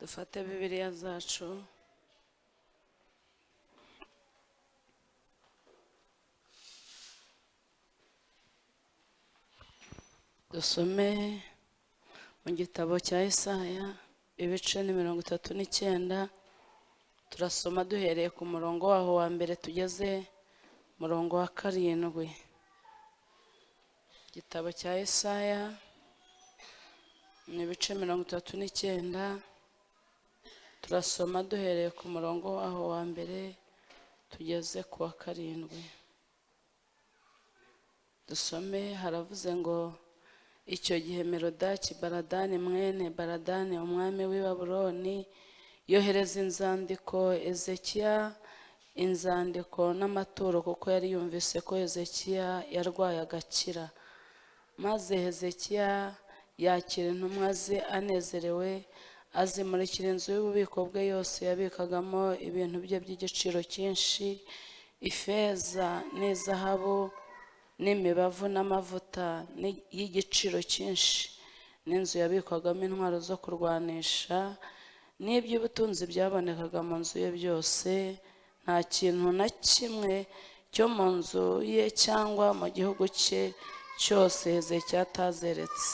Dufate Bibiliya zacu dusome mu gitabo cya Yesaya ibice ni 39. Turasoma duhereye ku murongo waho wa mbere tugeze murongo wa 7. Gitabo cya Yesaya ni ibice 39. Turasoma duhereye ku murongo waho wa mbere tugeze ku wa 7. Dusome, haravuze ngo icyo gihe Merodaki Baladani mwene Baladani umwami w'i Babuloni yohereza inzandiko Ezekiya, inzandiko n'amaturo, kuko yari yumvise ko Ezekiya yarwaye agakira. Maze Hezekiya yakira intumwa ze anezerewe, azimurikira inzu y'ububiko bwe yose yabikagamo ibintu bye by'igiciro cyinshi, ifeza n'izahabu n'imibavu n'amavuta y'igiciro cyinshi, n'inzu yabikwagamo intwaro zo kurwanisha, n'iby'ubutunzi byabonekaga mu nzu ye byose. Nta kintu na kimwe cyo mu nzu ye cyangwa mu gihugu cye cyose Hezekiya atazeretse.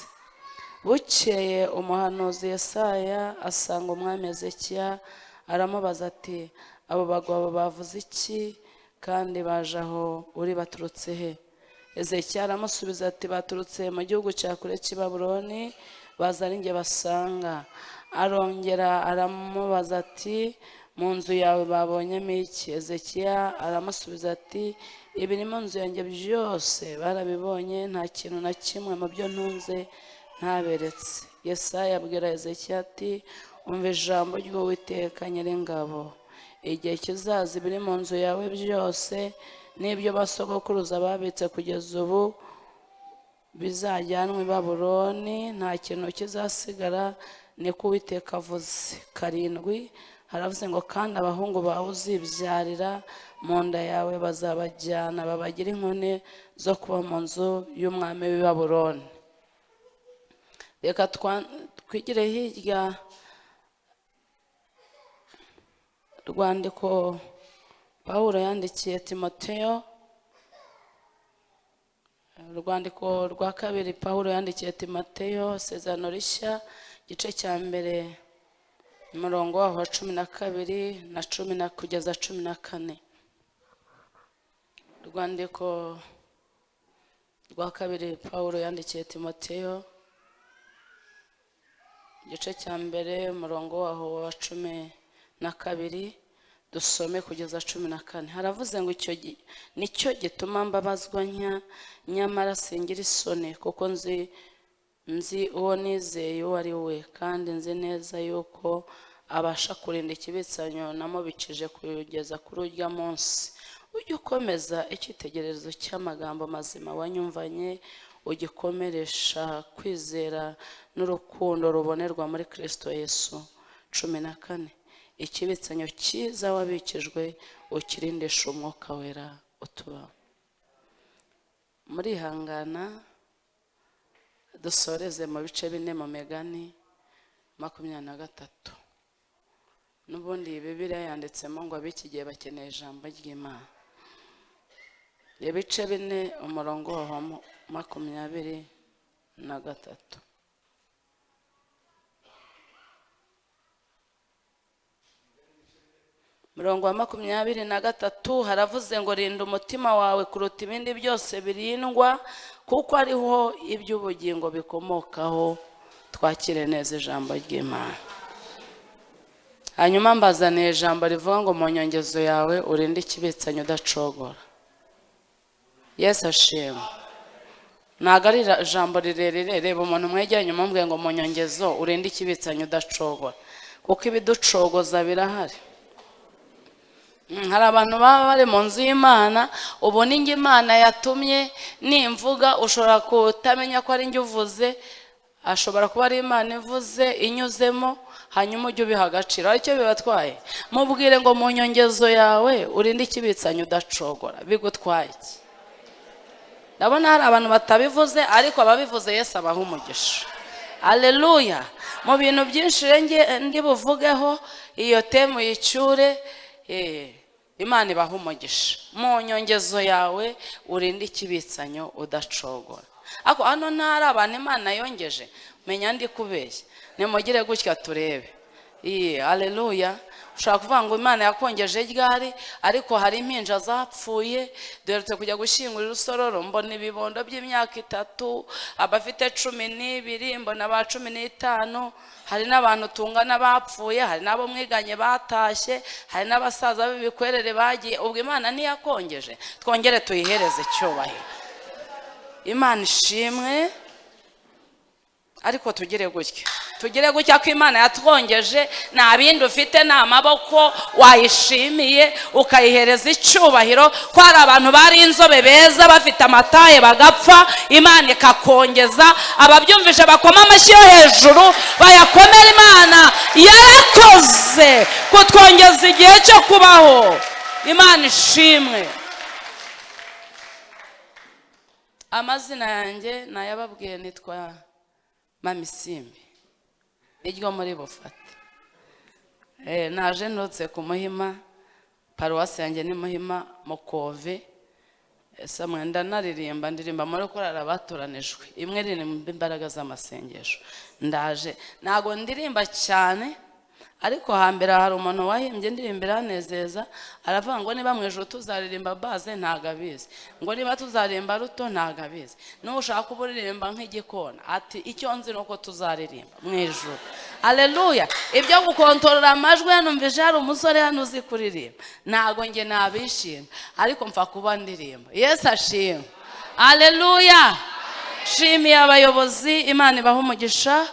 Bukeye umuhanuzi Yesaya asanga umwami Hezekiya, aramubaza ati, abo bagabo bavuze iki kandi baje aho uri baturutse he? Hezekiya aramusubiza ati, baturutse mu gihugu cya kure cy'i Babuloni, baza ari njye basanga. Arongera aramubaza ati, mu nzu yawe babonyemo iki? Hezekiya aramusubiza ati, ibiri mu nzu yanjye byose barabibonye, nta kintu na kimwe mu byo ntunze ntaberetse. Yesaya abwira Hezekiya ati, umva ijambo ry'Uwiteka Nyiringabo, igihe kizaza ibiri mu nzu yawe byose n'ibyo basogokuruza babitse kugeza ubu bizajyanwa i Babuloni, nta kintu kizasigara, niko Uwiteka avuze. 7 haravuze ngo, kandi abahungu bawe uzibyarira mu nda yawe bazabajyana babagira inkone zo kuba mu nzu y'umwami w'i Babuloni. Reka twigire hirya rwandiko Pawulo yandikiye Timoteyo, urwandiko rwa 2 Pawulo yandikiye Timoteyo, isezerano rishya, igice cya mbere umurongo waho wa 12 na 10 kugeza 14. Urwandiko rwa 2 Pawulo yandikiye Timoteyo, igice cya mbere umurongo waho wa 12, dusome kugeza 14. Haravuze ngo, icyo nicyo gituma mbabazwa nyamara singira isoni, kuko nzi uwo nizeye uwo ari we, kandi nzi neza yuko abasha kurinda ikibitsanyo namubikije kugeza kuri urya munsi. Ujye ukomeza icyitegererezo cy'amagambo mazima wanyumvanye, ugikomeresha kwizera n'urukundo rubonerwa muri Kristo Yesu. 14. Ikibitsanyo cyiza wabikijwe ukirindisha umwuka wera utuba. Murihangana dusoreze mu bice 4 mu Migani 23. N'ubundi Bibiliya yanditsemo ngo ab'iki gihe bakeneye ijambo ry'Imana. Ibice 4 umurongo wa 23. Murongo wa 23 haravuze ngo, rinda umutima wawe kuruta ibindi byose birindwa, kuko ariho iby'ubugingo bikomokaho. Twakire neza ijambo ry'Imana. Hanyuma mbazaniye ijambo rivuga ngo, mu nyongezo yawe urinde ikibitsanyo udacogora. Yesu ashimwe. Ntago ari ijambo rirerire. Reba umuntu mwegeranye umubwiye ngo, mu nyongezo urinde ikibitsanyo udacogora, kuko ibiducogoza birahari. Hari abantu baba bari mu nzu y'Imana, ubu ni njye Imana yatumye nimvuga, ushobora kutamenya ko ari njye uvuze, ashobora kuba ari Imana ivuze inyuzemo, hanyuma ujye ubiha agaciro. Aricyo bibatwaye? Mubwire ngo, mu nyongezo yawe urinde ikibitsanyo udacogora. Bigutwaye iki? Ndabona hari abantu batabivuze, ariko ababivuze Yesu abaha umugisha. Haleluya. Mu bintu byinshi ndi buvugeho iyo temu yicyure Imana ibaha umugisha mu nyongezo yawe urinde ikibitsanyo udacogora. Ako hano ntari abantu Imana yongeje menya ndi kubeshya nimugire gutya turebe. Haleluya. Ushaka kuvuga ngo Imana yakongeje ryari ariko hari impinja zapfuye duherutse kujya gushyingura urusororo mbona ibibondo by'imyaka 3 abafite 12 mbona ba 15 hari n'abantu tungana bapfuye hari nabo mwiganye batashye hari n'abasaza b'ibikwerere bagiye ubwo Imana niyakongeje twongere tuyihereze cyubahiro. Imana ishimwe. Ariko tugire gutya ko Imana yatwongeje nta bindi ufite nta maboko wayishimiye ukayihereza icyubahiro ko hari abantu bari inzobe beza bafite amataye bagapfa Imana ikakongeza ababyumvise bakoma amashyi yo hejuru bayakomera Imana yarakoze kutwongeza igihe cyo kubaho. Imana ishimwe. Amazina yanjye nayababwiye nitwa Isimbi iryo muri bufate. Naje notse ku Muhima paruwasi yanjye ni Muhima Mukove. Samwe ndanaririmba ndirimba muri korali abatoranijwe imwe ririmba imbaraga z'amasengesho. Ndaje nago ndirimba cyane ariko hambere hari umuntu wahimbye ndirimbira nezeza aravuga ngo niba mwijuru tuzaririmba baze ntagabizi ngo niba tuzaririmba ruto ntagabizi nushaka kuburirimba nk'igikona ati icyo nzi nuko tuzaririmba mwijuru. Haleluya. Ibyo gukontorora amajwi yanumvije hari umusore hano uzi kuririmba ntago nge nabishima ariko mfa kuba ndirimba. Yesu ashimwe. Haleluya. Shimiye abayobozi Imana ibaha umugisha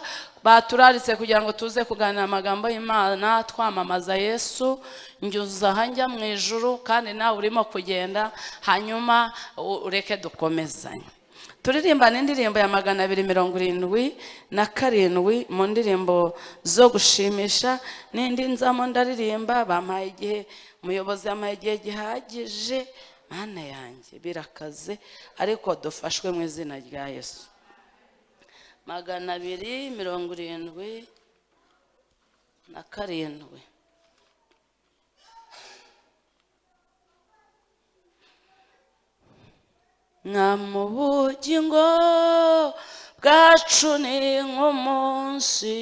baturaritse kugira ngo tuze kuganira amagambo y'Imana twamamaza Yesu njyuza hanjya mu ijuru kandi nawe urimo kugenda hanyuma ureke dukomezanye. Turirimba n'indirimbo ya 277 mu ndirimbo zo gushimisha n'indi nzamo ndaririmba bampaye igihe umuyobozi yamaye igihe gihagije Mana yanjye birakaze ariko dufashwe mu izina rya Yesu. 277 nka mu bugingo bwacu ni nk'umunsi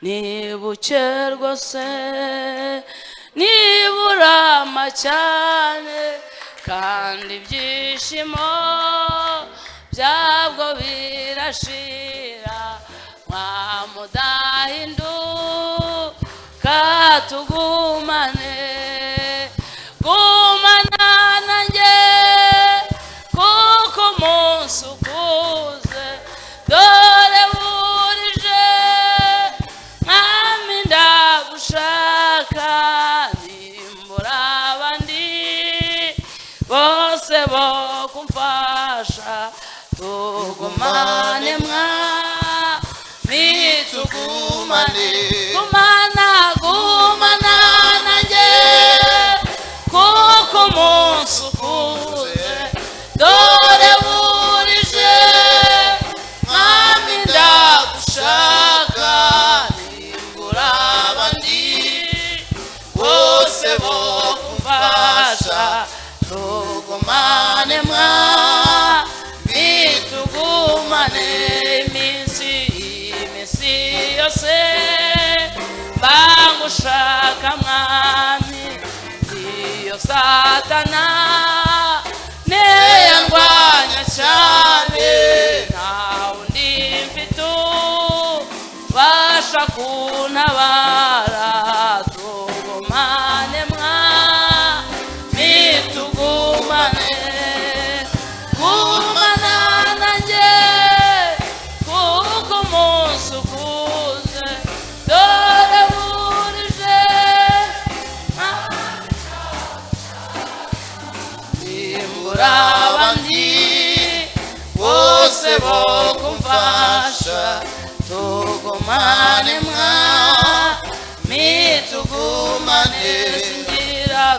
nibuke rwose niburama cyane kandi ibyishimo byabwo birashira mudahinduka tugumane gumana nanjye kuko umunsi ukuze dore burije mwami ndagushaka nimbura abandi bose bo kumfasha tugumane mwami tugumane gumana nanjye kuko umunsi ukuze dore burije mwami ndagushaka nimbura abandi bose bo kumfasha tugumane mwami tugumane iminsi yose bangushaka mwami iyo satana neyandwanya cyane nta wundi mfite ubasha kuntabara tugumane mwami tugumane gumana nanjye kuko umunsi ukuze dore burije nimbura abandi bose bo kumfasha tugumane mwami tugumane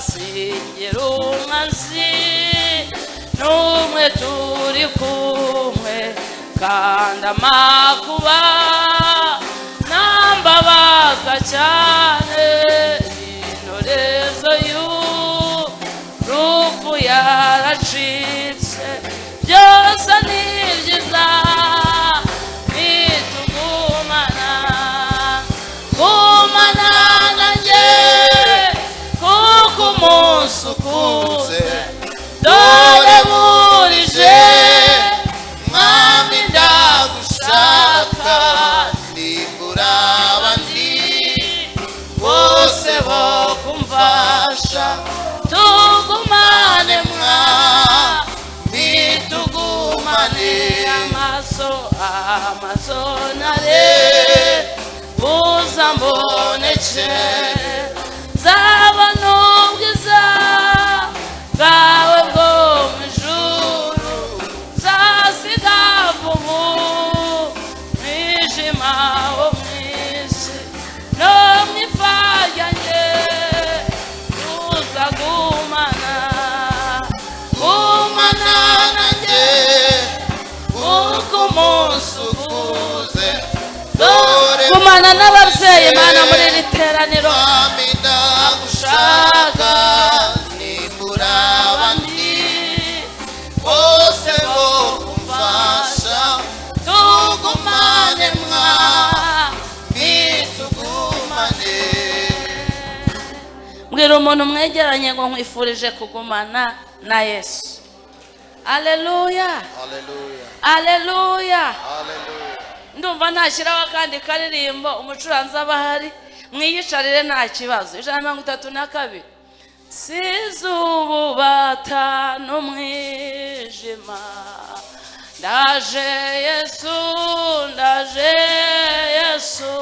singira umwanzi n'umwe turi kumwe kandi amakuba cyane intorezo y'urupfu yaracitse byose ni byiza nitugumana gumana nanjye kuko umunsi ukuze dore burije mwami ndagushaka nimbura abandi bose bo kumfasha tugumane mwami tugumane amaso nare uzamboneke zabona ubwiza bwawe bwo mu ijuru zasiga vuba umwijima wo mu isi no mu ipfa ryanjye tuzagumana gumana nanjye kuko umunsi ukuze gumana n'ababyeyi Imana muri iri teraniro ndagushaka nimbura abandi bose bo kumfasha tugumane mwami tugumane. Mbwira umuntu mwegeranye ngo nkwifurije kugumana na Yesu. Haleluya, haleluya, ndumva nashyiraho akandi karirimbo umucuranzi aba ahari mwiyicarire nta kibazo. 132 size ububata n'umwijima ndaje Yesu ndaje Yesu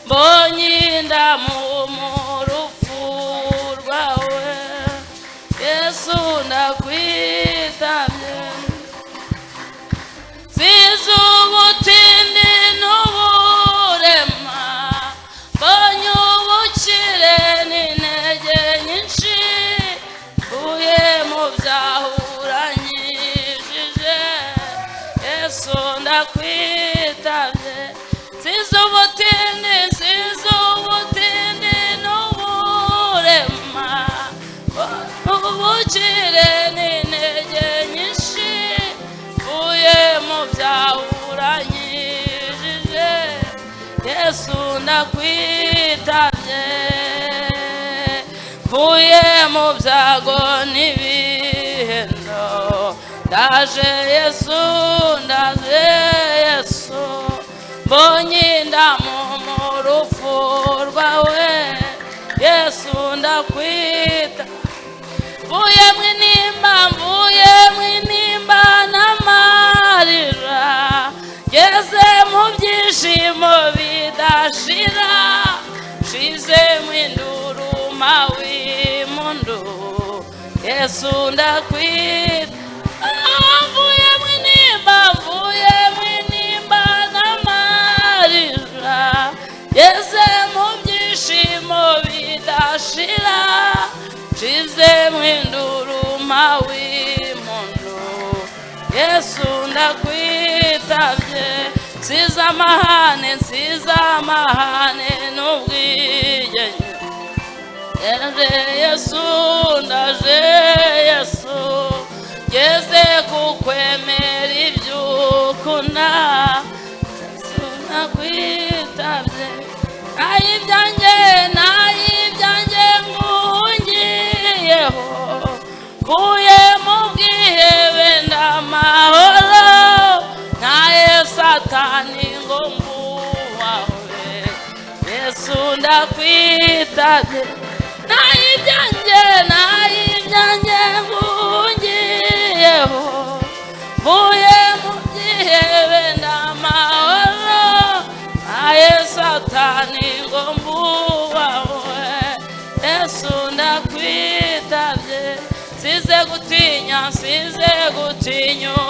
mbonye indamu mu rupfu rwawe Yesu ndakwitabye size ubutindi n'uburema mbonye ubukire n'intege nyinshi mvuye mu byahuranyijije Yesu ndakwitabye size ubutindi n'uburema ubukire n'intege nyinshi mvuye mu byahuranyijije Yesu ndakwitabye mvuye mu byago n'ibihendo ndaje Yesu ndaje Yesu mbonye indamu mu rupfu rwawe Yesu ndakwita mvuye mu inimba n'amarira ngeze mu byishimo bidashira shize mu induruma w'impundu Yesu ndakwita mvuye mu inimba n'amarira ngeze mu byishimo bidashira shize mu induruma w'impundu Yesu ndakwitabye nsize amahane n'ubwigenge ndaje Yesu ndaje Yesu ngeze kukwemera ibyo ukunda Yesu ndakwitabye nayibyanjye nguhungiyeho mvuye mu bwihebe ndamahoro ntaye satani ngo mbuwawe Yesu ndakwitabye nayibyanjye nguhungiyeho mvuye mu bwihebe ndamahoro ntaye satani ngo mbuwawe Yesu ndakwitabye size gutinya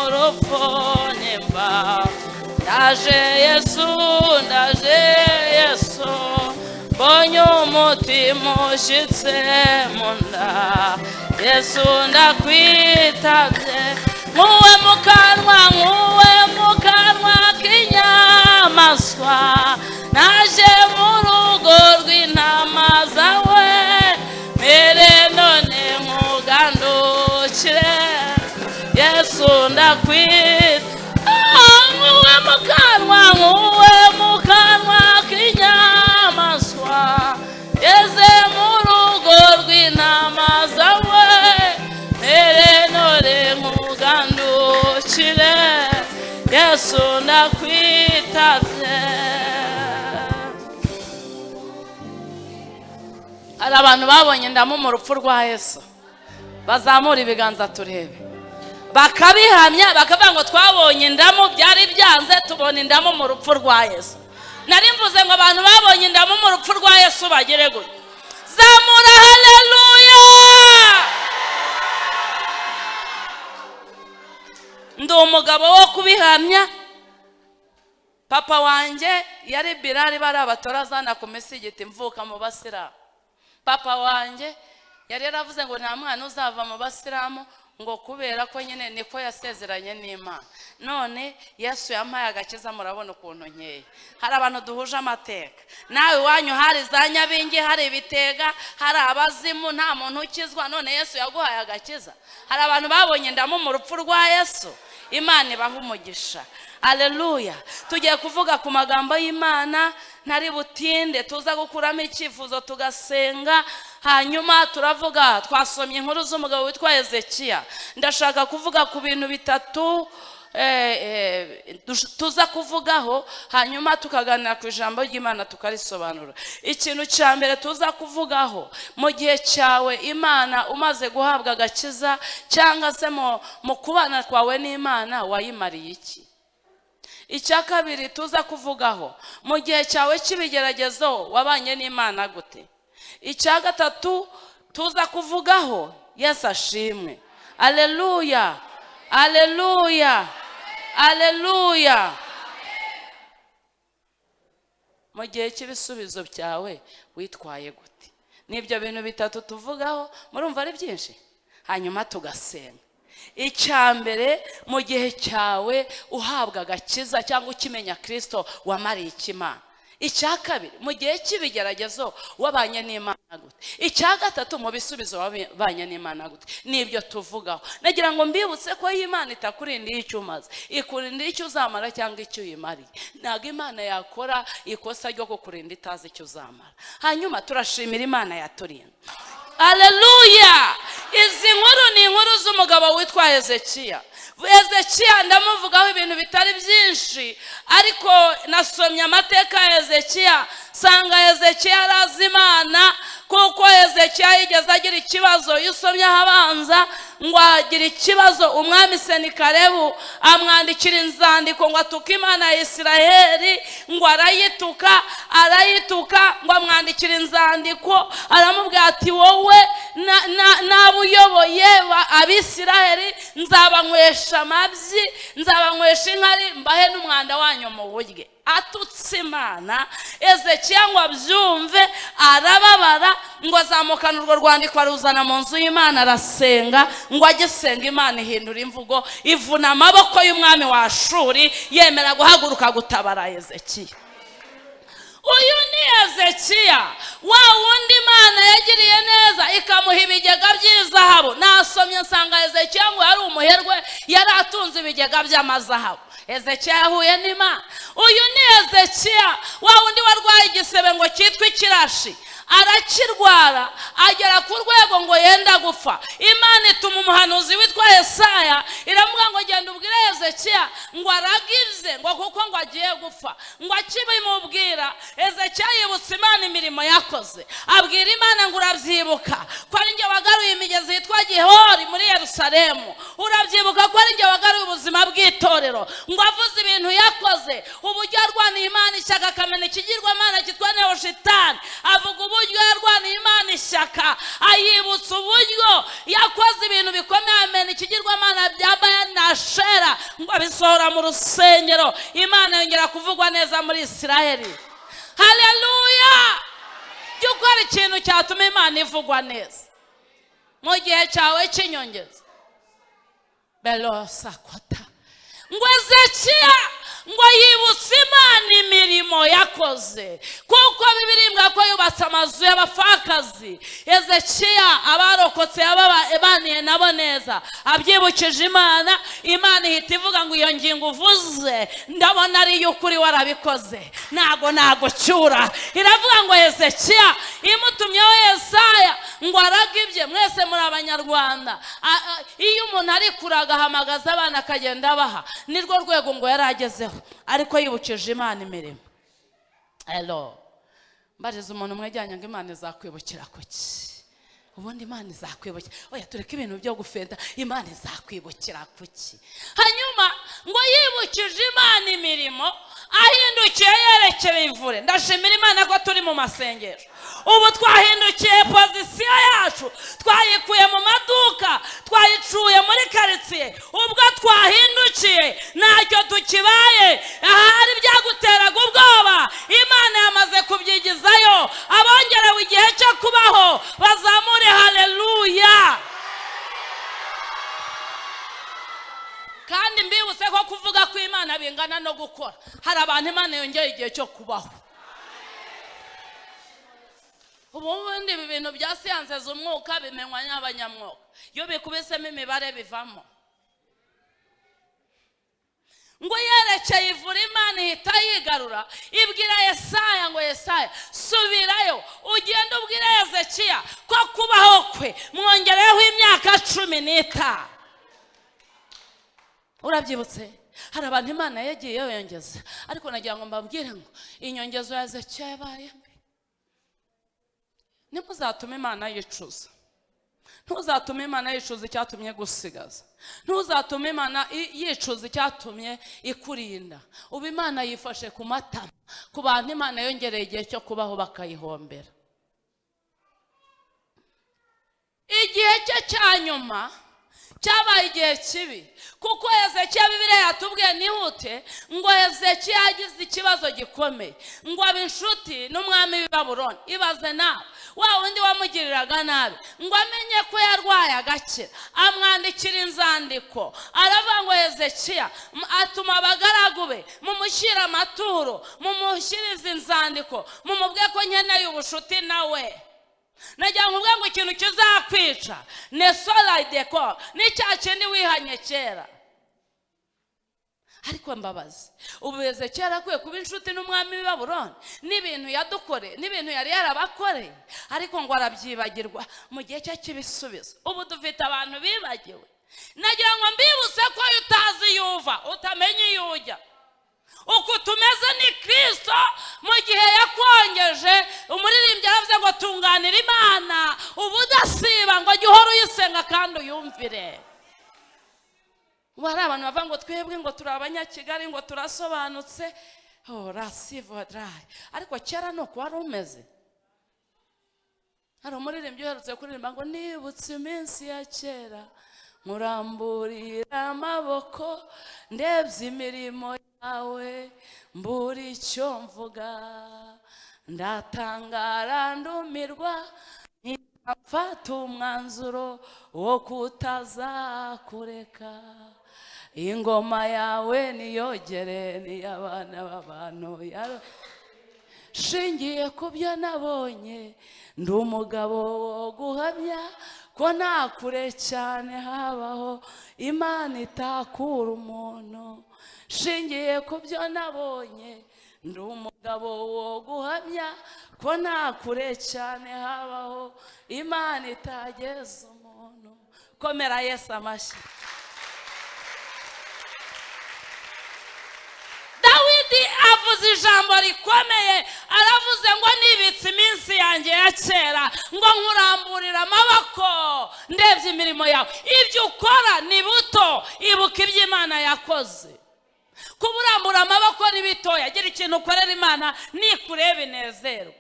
urupfu nimba ndaje Yesu mbonye umutima ushyitse mu nda Yesu ndakwitabye nkuwe mu kanwa k'inyamaswa naje mu rugo ndakwita nkuwe mu kanwa k'inyamaswa yeze mu rugo rw'intama zawe nore nkugandukire Yesu ndakwitabye. Hari abantu babonye ndamu mu rupfu rwa Yesu bazamura ibiganza turebe bakabihamya bakavuga ngo twabonye indamu byari byanze tubona indamu mu rupfu rwa Yesu. Nari mvuze ngo abantu babonye indamu mu rupfu rwa Yesu bagere gute? Zamura haleluya. Ndi umugabo wo kubihamya. Papa wanje yari Birari bari abatorazana ku misigiti mvuka mu Basiramu. Papa wanje yari yaravuze ngo nta mwana uzava mu Basiramu ngo kubera ko nyine niko yasezeranye n'Imana. None Yesu yampaye agakiza murabona ukuntu nkeye. Hari abantu duhuje amateka. Nawe wanyu hari za Nyabingi, hari Ibitega, hari abazimu, nta muntu ukizwa. None Yesu yaguhaye agakiza. Hari abantu babonye ndamu mu rupfu rwa Yesu. Imana ibaha umugisha. Haleluya. Tugiye kuvuga ku magambo y'Imana ntari butinde, tuza gukuramo icyifuzo tugasenga. Hanyuma turavuga, twasomye inkuru z'umugabo witwa Hezekiya. Ndashaka kuvuga ku bintu bitatu tuza kuvugaho, hanyuma tukaganira ku ijambo ry'Imana tukarisobanura. Ikintu cya mbere tuza kuvugaho, mu gihe cyawe Imana umaze guhabwa agakiza cyangwa se mu kubana kwawe n'Imana wayimariye iki? Icya kabiri tuza kuvugaho, mu gihe cyawe cy'ibigeragezo wabanye n'Imana gute? Icya gatatu tuza kuvugaho, Yesu ashimwe. Haleluya, haleluya, haleluya. Mu gihe cy'ibisubizo byawe witwaye gute? Nibyo bintu bitatu tuvugaho, murumva ari byinshi. Hanyuma tugasenga. Icya mbere, mu gihe cyawe uhabwa agakiza cyangwa ukimenya Kristo wamariye ikimana. Icya kabiri, mu gihe cy'ibigeragezo wabanye n'Imana gute? Icya gatatu, mu bisubizo wabanye n'Imana gute? Nibyo tuvugaho. Nagira ngo mbibutse ko Imana itakurindiye icyo umaze, ikurindiye icyo uzamara cyangwa icyo uyimariye. Ntabwo Imana yakora ikosa ryo kukurinda itazi icyo uzamara. Hanyuma turashimira Imana yaturinda. Haleluya. Izi nkuru ni inkuru z'umugabo witwa Hezekiya. Hezekiya ndamuvugaho ibintu bitari byinshi, ariko nasomye amateka ya Hezekiya sanga Hezekiya arazi Imana, kuko Hezekiya yigeze agira ikibazo. Iyo usomye abanza ngo agira ikibazo, umwami Senikarebu amwandikira inzandiko ngo atuke Imana ya Isiraheli, ngo arayituka ngo amwandikira inzandiko aramubwira ati wowe nabo uyoboye abisiraheli nzabanywesha amabyi, nzabanywesha inkari, mbahe n'umwanda wanyu mu burye. Atutse Imana. Hezekiya ngo abyumve arababara, ngo azamukana urwo rwandiko aruzana mu nzu y'Imana arasenga. Ngo agisenga Imana ihindura imvugo, ivuna amaboko y'umwami wa Ashuri, yemera guhaguruka gutabara Hezekiya. Uyu ni Hezekiya, wa wundi Imana yagiriye neza ikamuha ibigega by'izahabu. Nasomye nsanga Hezekiya ngo yari umuherwe, yari atunze ibigega by'amazahabu. Hezekiya yahuye n'Imana. Uyu ni Hezekiya, wa wundi warwaye igisebe ngo cyitwa ikirashi. Arakirwara agera ku rwego ngo yenda gupfa. Imana ituma umuhanuzi witwa Yesaya, iravuga ngo genda ubwire Hezekiya ngo aragize, ngo kuko ngo agiye gupfa. Ngo akibimubwira, Hezekiya yibutsa Imana imirimo yakoze. Abwira Imana ngo urabyibuka ko ari njye wagaruye imigezi yitwa Gihori muri Yerusalemu, urabyibuka ko ari njye wagaruye ubuzima bw'itorero. Ngo avuze ibintu yakoze, uburyo yarwaniye Imana ishyaka akamena ikigirwamana cyitwa Nehushitani. Avuga uburyo yarwaniye Imana ishyaka, ayibutsa uburyo yakoze ibintu bikomeye, amena ikigirwamana bya Bayali na Ashera, ngo abisohora mu rusengero. Imana yongera kuvugwa neza muri Isiraheli. Haleluya. Jya ukora ikintu cyatuma Imana ivugwa neza mu gihe cyawe cy'inyongeza. Belosakota. Ngo Hezekiya ngo yibutse Imana imirimo yakoze, kuko Bibiliya ko yubatse amazu y'abapfakazi. Hezekiya abarokotse yabaniye nabo neza, abyibukije Imana. Imana ihita ivuga ngo iyo ngingo uvuze ndabona ari y'ukuri warabikoze, ntago cyura. Iravuga ngo Hezekiya imutumyeho Yesaya ngo aragibye. Mwese muri Abanyarwanda, iyo umuntu ari kuraga ahamagaza abana akagenda abaha, nirwo rwego ngo yaragezeho, ariko yibukije Imana imirimo. Hello, mbariza umuntu mwejyanye ngo Imana izakwibukira kuki? Ubundi Imana izakwibukira, oya tureke ibintu byo gufenda, Imana izakwibukira kuki? Hanyuma ngo yibukije Imana imirimo, ahindukiye yerekeye ivure. Ndashimira Imana ko turi mu masengesho. Ubu twahindukiye pozisiyo yacu, twayikuye mu maduka, twayicuye muri karitsiye. Ubwo twahindukiye ntacyo tukibaye. Ahari byaguteraga ubwoba, Imana yamaze kubyigizayo. Abongerewe igihe cyo kubaho bazamure haleluya. Kandi mbibutse ko kuvuga ko Imana bingana no gukora. Hari abantu Imana yongeye igihe cyo kubaho. Ubundi ibi bintu bya siyanse z'umwuka bimenywa n'abanyamwuka. Iyo bikubisemo imibare bivamo. Ngo yerekeye ivura, Imana ihita yigarura, ibwira Yesaya ngo Yesaya subirayo ugende ubwire Hezekiya ko kubaho kwe mwongereho imyaka 15. Urabyibutse? Hari abantu Imana yagiye yongeza, ariko nagira ngo mbabwire ngo inyongezo ya Hezekiya yabaye mbi. Nimuzatume Imana yicuza. Ntuzatume Imana yicuza icyatumye gusigaza. Ntuzatume Imana yicuza icyatumye ikurinda. Ubu Imana yifashe ku matama ku bantu Imana yongereye igihe cyo kubaho bakayihombera. Igihe cye cyanyuma cyabaye igihe kibi, kuko Hezekiya Bibiliya yatubwiye nihute ngo Hezekiya yagize ikibazo gikomeye, ngo abe inshuti n'umwami w'i Babuloni. Ibaze nawe, wa wundi wamugiriraga nabi ngo amenye ko yarwaye agakira, amwandikira inzandiko. Aravuga ngo Hezekiya atuma abagaragu be mumushyira amaturo, mumushyirize inzandiko, mumubwiye ko nkeneye ubushuti nawe. Nagira ngo ubwo ikintu kizakwica ne solayideko ni cya kindi wihanye kera. Ariko mbabazi, ubu Hezekiya arakwiye kuba inshuti n'umwami w'i Babuloni n'ibintu yadukore, n'ibintu yari yarabakoreye, ariko ngo arabyibagirwa mu gihe cye cy'ibisubizo. Ubu dufite abantu bibagiwe. Nagira ngo mbibutse ko utazi yuva utamenye yujya. Uko tumeze ni Kristo mu gihe yakongeje. Umuririmbyi aravuze ngo tunganira Imana ubudasiba, ngo jye uhora uyisenga kandi uyumvire. Wari abantu bavuga ngo twebwe ngo turi Abanyakigali ngo turasobanutse, rasivodrai, ariko kera nuko wari umeze. Hari umuririmbyi uherutse kuririmba ngo nibutse iminsi ya kera, muramburira amaboko, ndebye imirimo yawe, mbura icyo mvuga, ndatangara ndumirwa, mfata umwanzuro wo kutazakureka. Ingoma yawe niyogere n'iy'abana b'abantu. Shingiye ku byo nabonye, ndi umugabo wo guhamya ko nta kure cyane habaho Imana itakura umuntu. Shingiye ku byo nabonye, ndi umugabo wo guhamya ko nta kure cyane habaho Imana itageza umuntu. Komera Yesu amashyi. Dawidi avuze ijambo rikomeye, aravuze ngo nibitse iminsi yanjye ya kera, ngo nkuramburira amaboko, ndebye imirimo yawe. Ibyo ukora ni buto, ibuka ibyo Imana yakoze. Kuburambura amaboko ni bitoya, gira ikintu ukorera Imana nikureba inezerwa.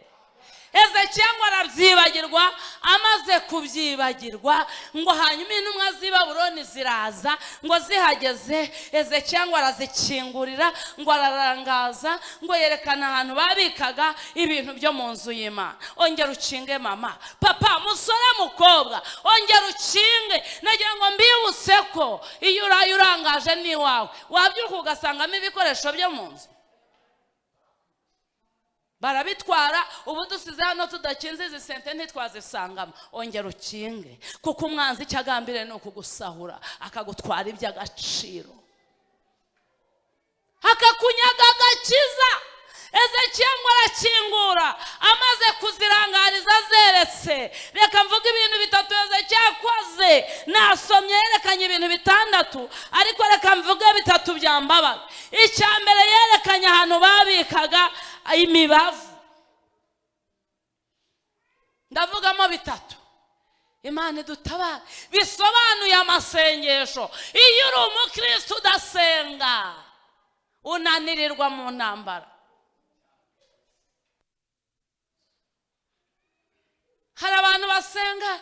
Ezekiya ngo arabyibagirwa, amaze kubyibagirwa ngo hanyuma intumwa z'i Babuloni ziraza, ngo zihageze Ezekiya ngo arazikingurira, ngo ararangaza, ngo yerekana ahantu babikaga ibintu byo mu nzu y'Imana. Ongera ukinge mama, papa, musore, mukobwa, ongera ukinge. Nagira ngo mbibutse ko iyo uraye urangaje n'iwawe wabyuka ugasangamo ibikoresho byo mu nzu. Barabitwara, ubu dusize hano tudakinze izi sente ntitwazisangamo. Ongera ukinge, kuko umwanzi cyagambire no kugusahura, akagutwara iby'agaciro, akakunyaga agakiza. Ezekiya ngo arakingura, amaze kuzirangariza zeretse. Reka mvuga ibintu bitatu Ezekiya yakoze. Nasomye yerekanye ibintu bitandatu, ariko reka mvuge bitatu byambabaza. Icya mbere yerekanye ahantu babikaga imibavu. Ndavugamo bitatu. Imana idutabare. Bisobanuye amasengesho. Iyo uri umukristo udasenga unanirirwa mu ntambara. Hari abantu basenga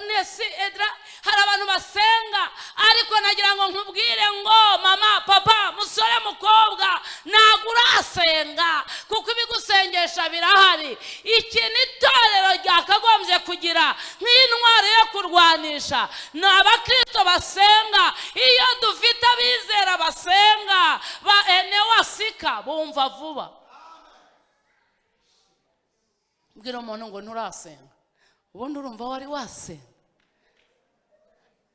nesi edra, hari abantu basenga, ariko nagira ngo nkubwire ngo mama, papa, musore, mukobwa, ntago urasenga, kuko ibigusengesha birahari. Iki ni itorero ryakagombye kugira nk'intwaro yo kurwanisha. Ni abakristo basenga. Iyo dufite abizera basenga, ba enewasika bumva vuba. Mbwira umuntu ngo nturasenga, ubundi urumva wari wasenga.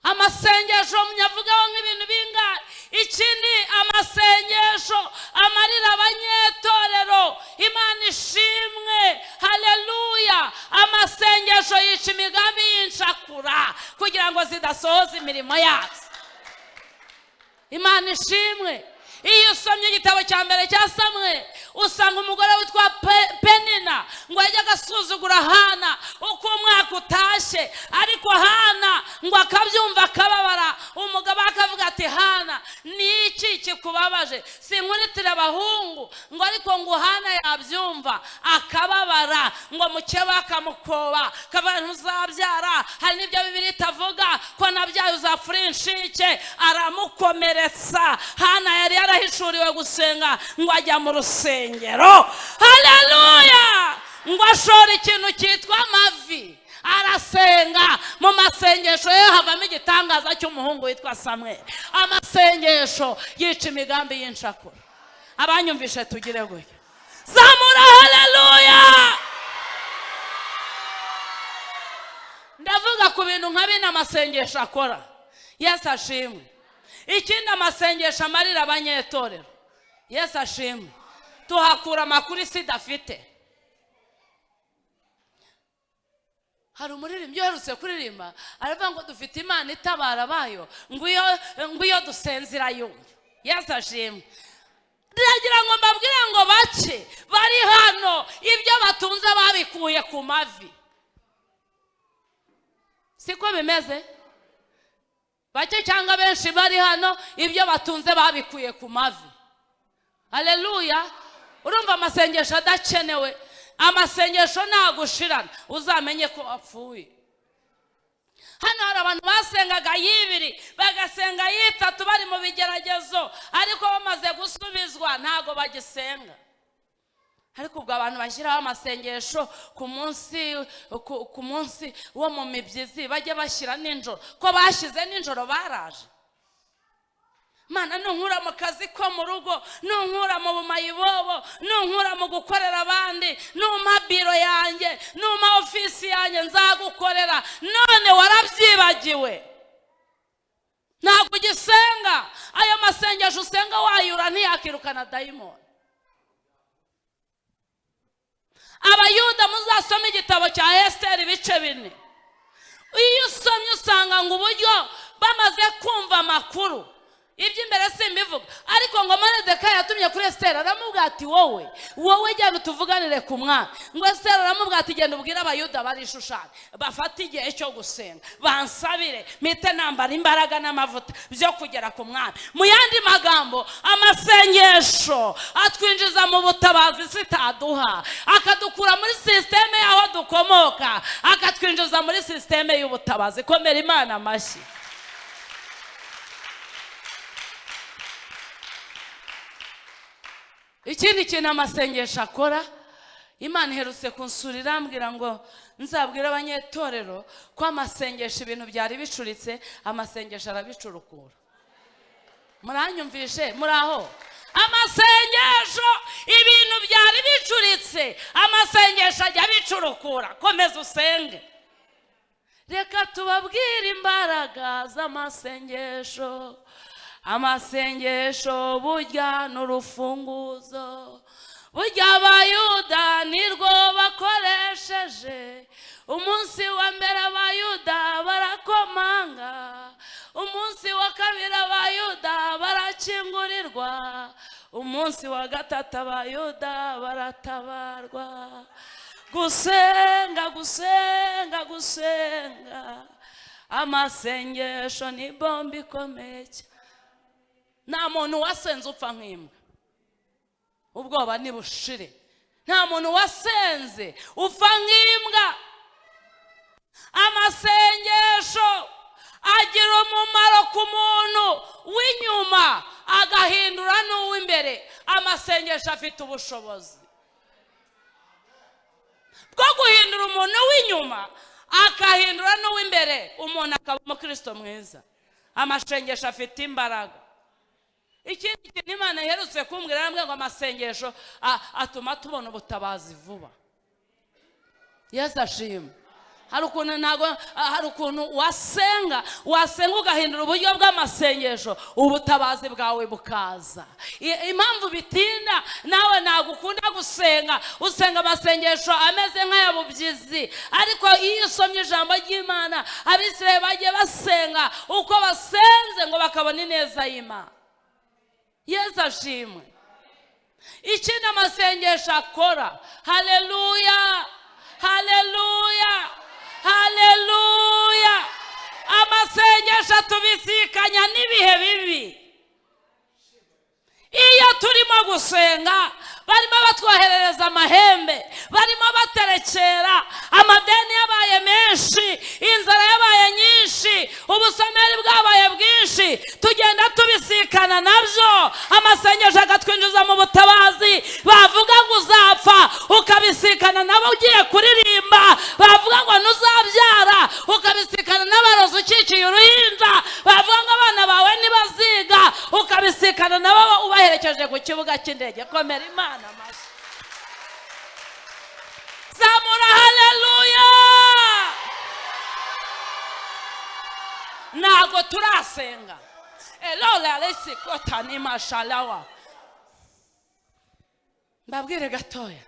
Amasengesho munyavugaho nk'ibintu bingahe. Ikindi, amasengesho amarira abanyetorero. Imana ishimwe, haleluya. Amasengesho yica imigambi y'inshakura kugira ngo zidasohoza imirimo yazo. Imana ishimwe. Iyo usomye igitabo cya mbere cya Samweli, usanga umugore witwa Penina ngo yajyaga asuzugura Hana uko umwaka utashye, ariko Hana ngo akabyumva akababara. Umugabo akavuga ati, Hana, ni iki kikubabaje? Sinkuritira abahungu. Ngo ariko ngo Hana yabyumva akababara, ngo mukeba akamukoba, kavuga ntuzabyara. Hari n'ibyo Bibiliya itavuga ko nabyaye uzapfura inshike. Aramukomeretsa. Hana yari yarahishuriwe gusenga, ngo ajya mu rusengero, haleluya, ngo ashora ikintu cyitwa amavi, arasenga. Mu masengesho ye havamo igitangaza cy'umuhungu witwa Samweli. Amasengesho yica imigambi y'inshakura. Abanyumvishe tugire gutya, zamura haleluya. Ndavuga ku bintu nka bino amasengesho akora. Yesu ashimwe. Ikindi, amasengesho amarira abanyetorero. Yesu ashimwe. Tuhakura amakuru isi idafite. Hari umuririmbyi uherutse kuririmba, aravuga ngo dufite Imana itabara abayo, ngo iyo dusenze irayumva. Yesu ashimwe. Ndagira ngo mbabwire ngo bake bari hano ibyo batunze babikuye ku mavi. Siko bimeze? Bake cyangwa benshi bari hano ibyo batunze babikuye ku mavi. Haleluya. Urumva amasengesho adakenewe. Amasengesho nagushirana uzamenye ko apfuye. Hano hari abantu basengaga y'ibiri, bagasenga y'itatu bari mu bigeragezo, ariko bamaze gusubizwa ntago bagisenga. Ariko ubwo abantu bashyiraho amasengesho ku munsi wo mu mibyizi bajya bashyira ninjoro. Ko bashyize ninjoro baraje. Mana, nunkura mu kazi ko mu rugo, nunkura mu bumayibobo, nunkura mu gukorera abandi, numpa biro yanjye, numpa ofisi yanjye, nzagukorera. None warabyibagiwe, ntabwo ugisenga. Ayo masengesho usenga wayura ntiyakirukana dayimoni. Abayuda muzasoma igitabo cya Esteri ibice 4. Iyo usomye usanga ngo uburyo bamaze kumva amakuru iby'imbere simbivuga, ariko ngo Moridekayi yatumye kuri Esiteri aramubwira ati wowe genda utuvuganire ku mwami. Ngo Esiteri aramubwira ati genda ubwire abayuda bari Shushani bafata igihe cyo gusenga bansabire mpite nambara imbaraga n'amavuta byo kugera ku mwami. Mu yandi magambo, amasengesho atwinjiza mu butabazi sitaduha, akadukura muri systeme yaho dukomoka akatwinjiza muri systeme y'ubutabazi. Komera Imana amashyi. Ikindi kintu amasengesho akora, Imana iherutse kunsurira ambwira ngo nzabwira abanyetorero ko amasengesho ibintu byari bicuritse, amasengesho arabicurukura. Muranyumvishe? Muraho? Amasengesho ibintu byari bicuritse, amasengesho ajya bicurukura. Komeza usenge. Reka tubabwire imbaraga z'amasengesho. Amasengesho burya n'urufunguzo, burya abayuda nirwo bakoresheje. Umunsi wa mbere abayuda barakomanga, umunsi wa kabiri abayuda barakingurirwa, umunsi wa gatatu abayuda baratabarwa. Gusenga gusenga gusenga, amasengesho ni bombi ikomeye. Nta muntu wasenze upfa nk'imbwa, ubwoba nibushire. Nta muntu wasenze upfa nk'imbwa. Amasengesho agira umumaro ku muntu w'inyuma agahindura n'uw'imbere. Amasengesho afite ubushobozi bwo guhindura umuntu w'inyuma akahindura n'uw'imbere, umuntu akaba umukristo mwiza. Amasengesho afite imbaraga. Ikindi kintu Imana iherutse kumbwira, arambwira ngo amasengesho atuma tubona ubutabazi vuba. Yesu ashimwe. Hari ukuntu wasenga ugahindura uburyo bw'amasengesho, ubutabazi bwawe bukaza. Impamvu bitinda, nawe ntago ukunda gusenga, usenga amasengesho ameze nk'ayabubyizi. Ariko iyo usomye ijambo ry'Imana, abisirayeli bagiye basenga uko basenze ngo bakabona ineza y'Imana. Yesu ashimwe. Ikindi amasengesho akora, haleluya haleluya haleluya, amasengesho atubisikanya n'ibihe bibi. Iyo turimo gusenga barimo batwoherereza amahembe, barimo baterekera, amadeni yabaye menshi, inzara yabaye nyinshi, ubusomeri bwabaye bwinshi, tugenda tubisikana nabyo. Amasengesho agatwinjiza mu butabazi. Bavuga ngo uzapfa ukabisikana nabo ugiye kuririmba, bavuga ngo ntuzabyara ukabisikana n'abarozi ukikiye uruhinja, bavuga ngo abana bawe ntibaziga ukabisikana nabo ubaherekeje ku kibuga cy'indege. Komera Imana amashyi. Zamura haleluya. Ntago turasenga. Elola lesi kota ni mashalawa. Mbabwire gatoya,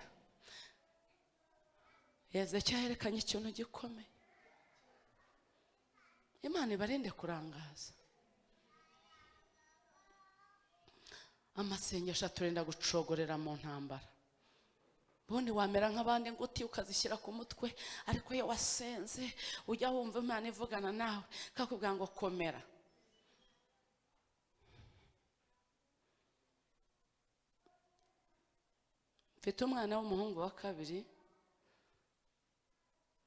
Hezekiya yerekanye ikintu gikomeye. Imana ibarinde kurangaza. Amasengesho aturinda gucogorera mu ntambara. Ubundi wamera nk'abandi nguti ukazishyira ku mutwe, ariko iyo wasenze ujya wumva Imana ivugana nawe kakubwira ngo komera. Mfite umwana w'umuhungu wa kabiri,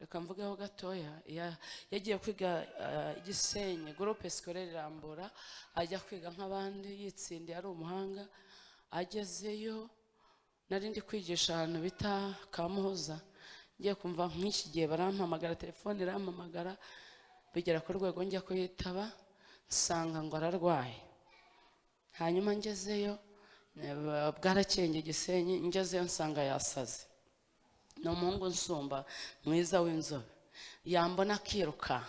reka mvugeho gatoya. Yagiye kwiga Gisenyi groupe scolaire Rambura, ajya kwiga nk'abandi yitsindiye, ari umuhanga. Agezeyo nari ndi kwigisha ahantu bita Kamuhoza, ngiye kumva nk'iki gihe barampamagara, telefone irampamagara, bigera ku rwego njya kuyitaba, nsanga ngo ararwaye. Hanyuma ngezeyo, bwarakenge Gisenyi, ngezeyo nsanga yasaze. Ni umuhungu nsumba mwiza w'inzobe, yambona akiruka,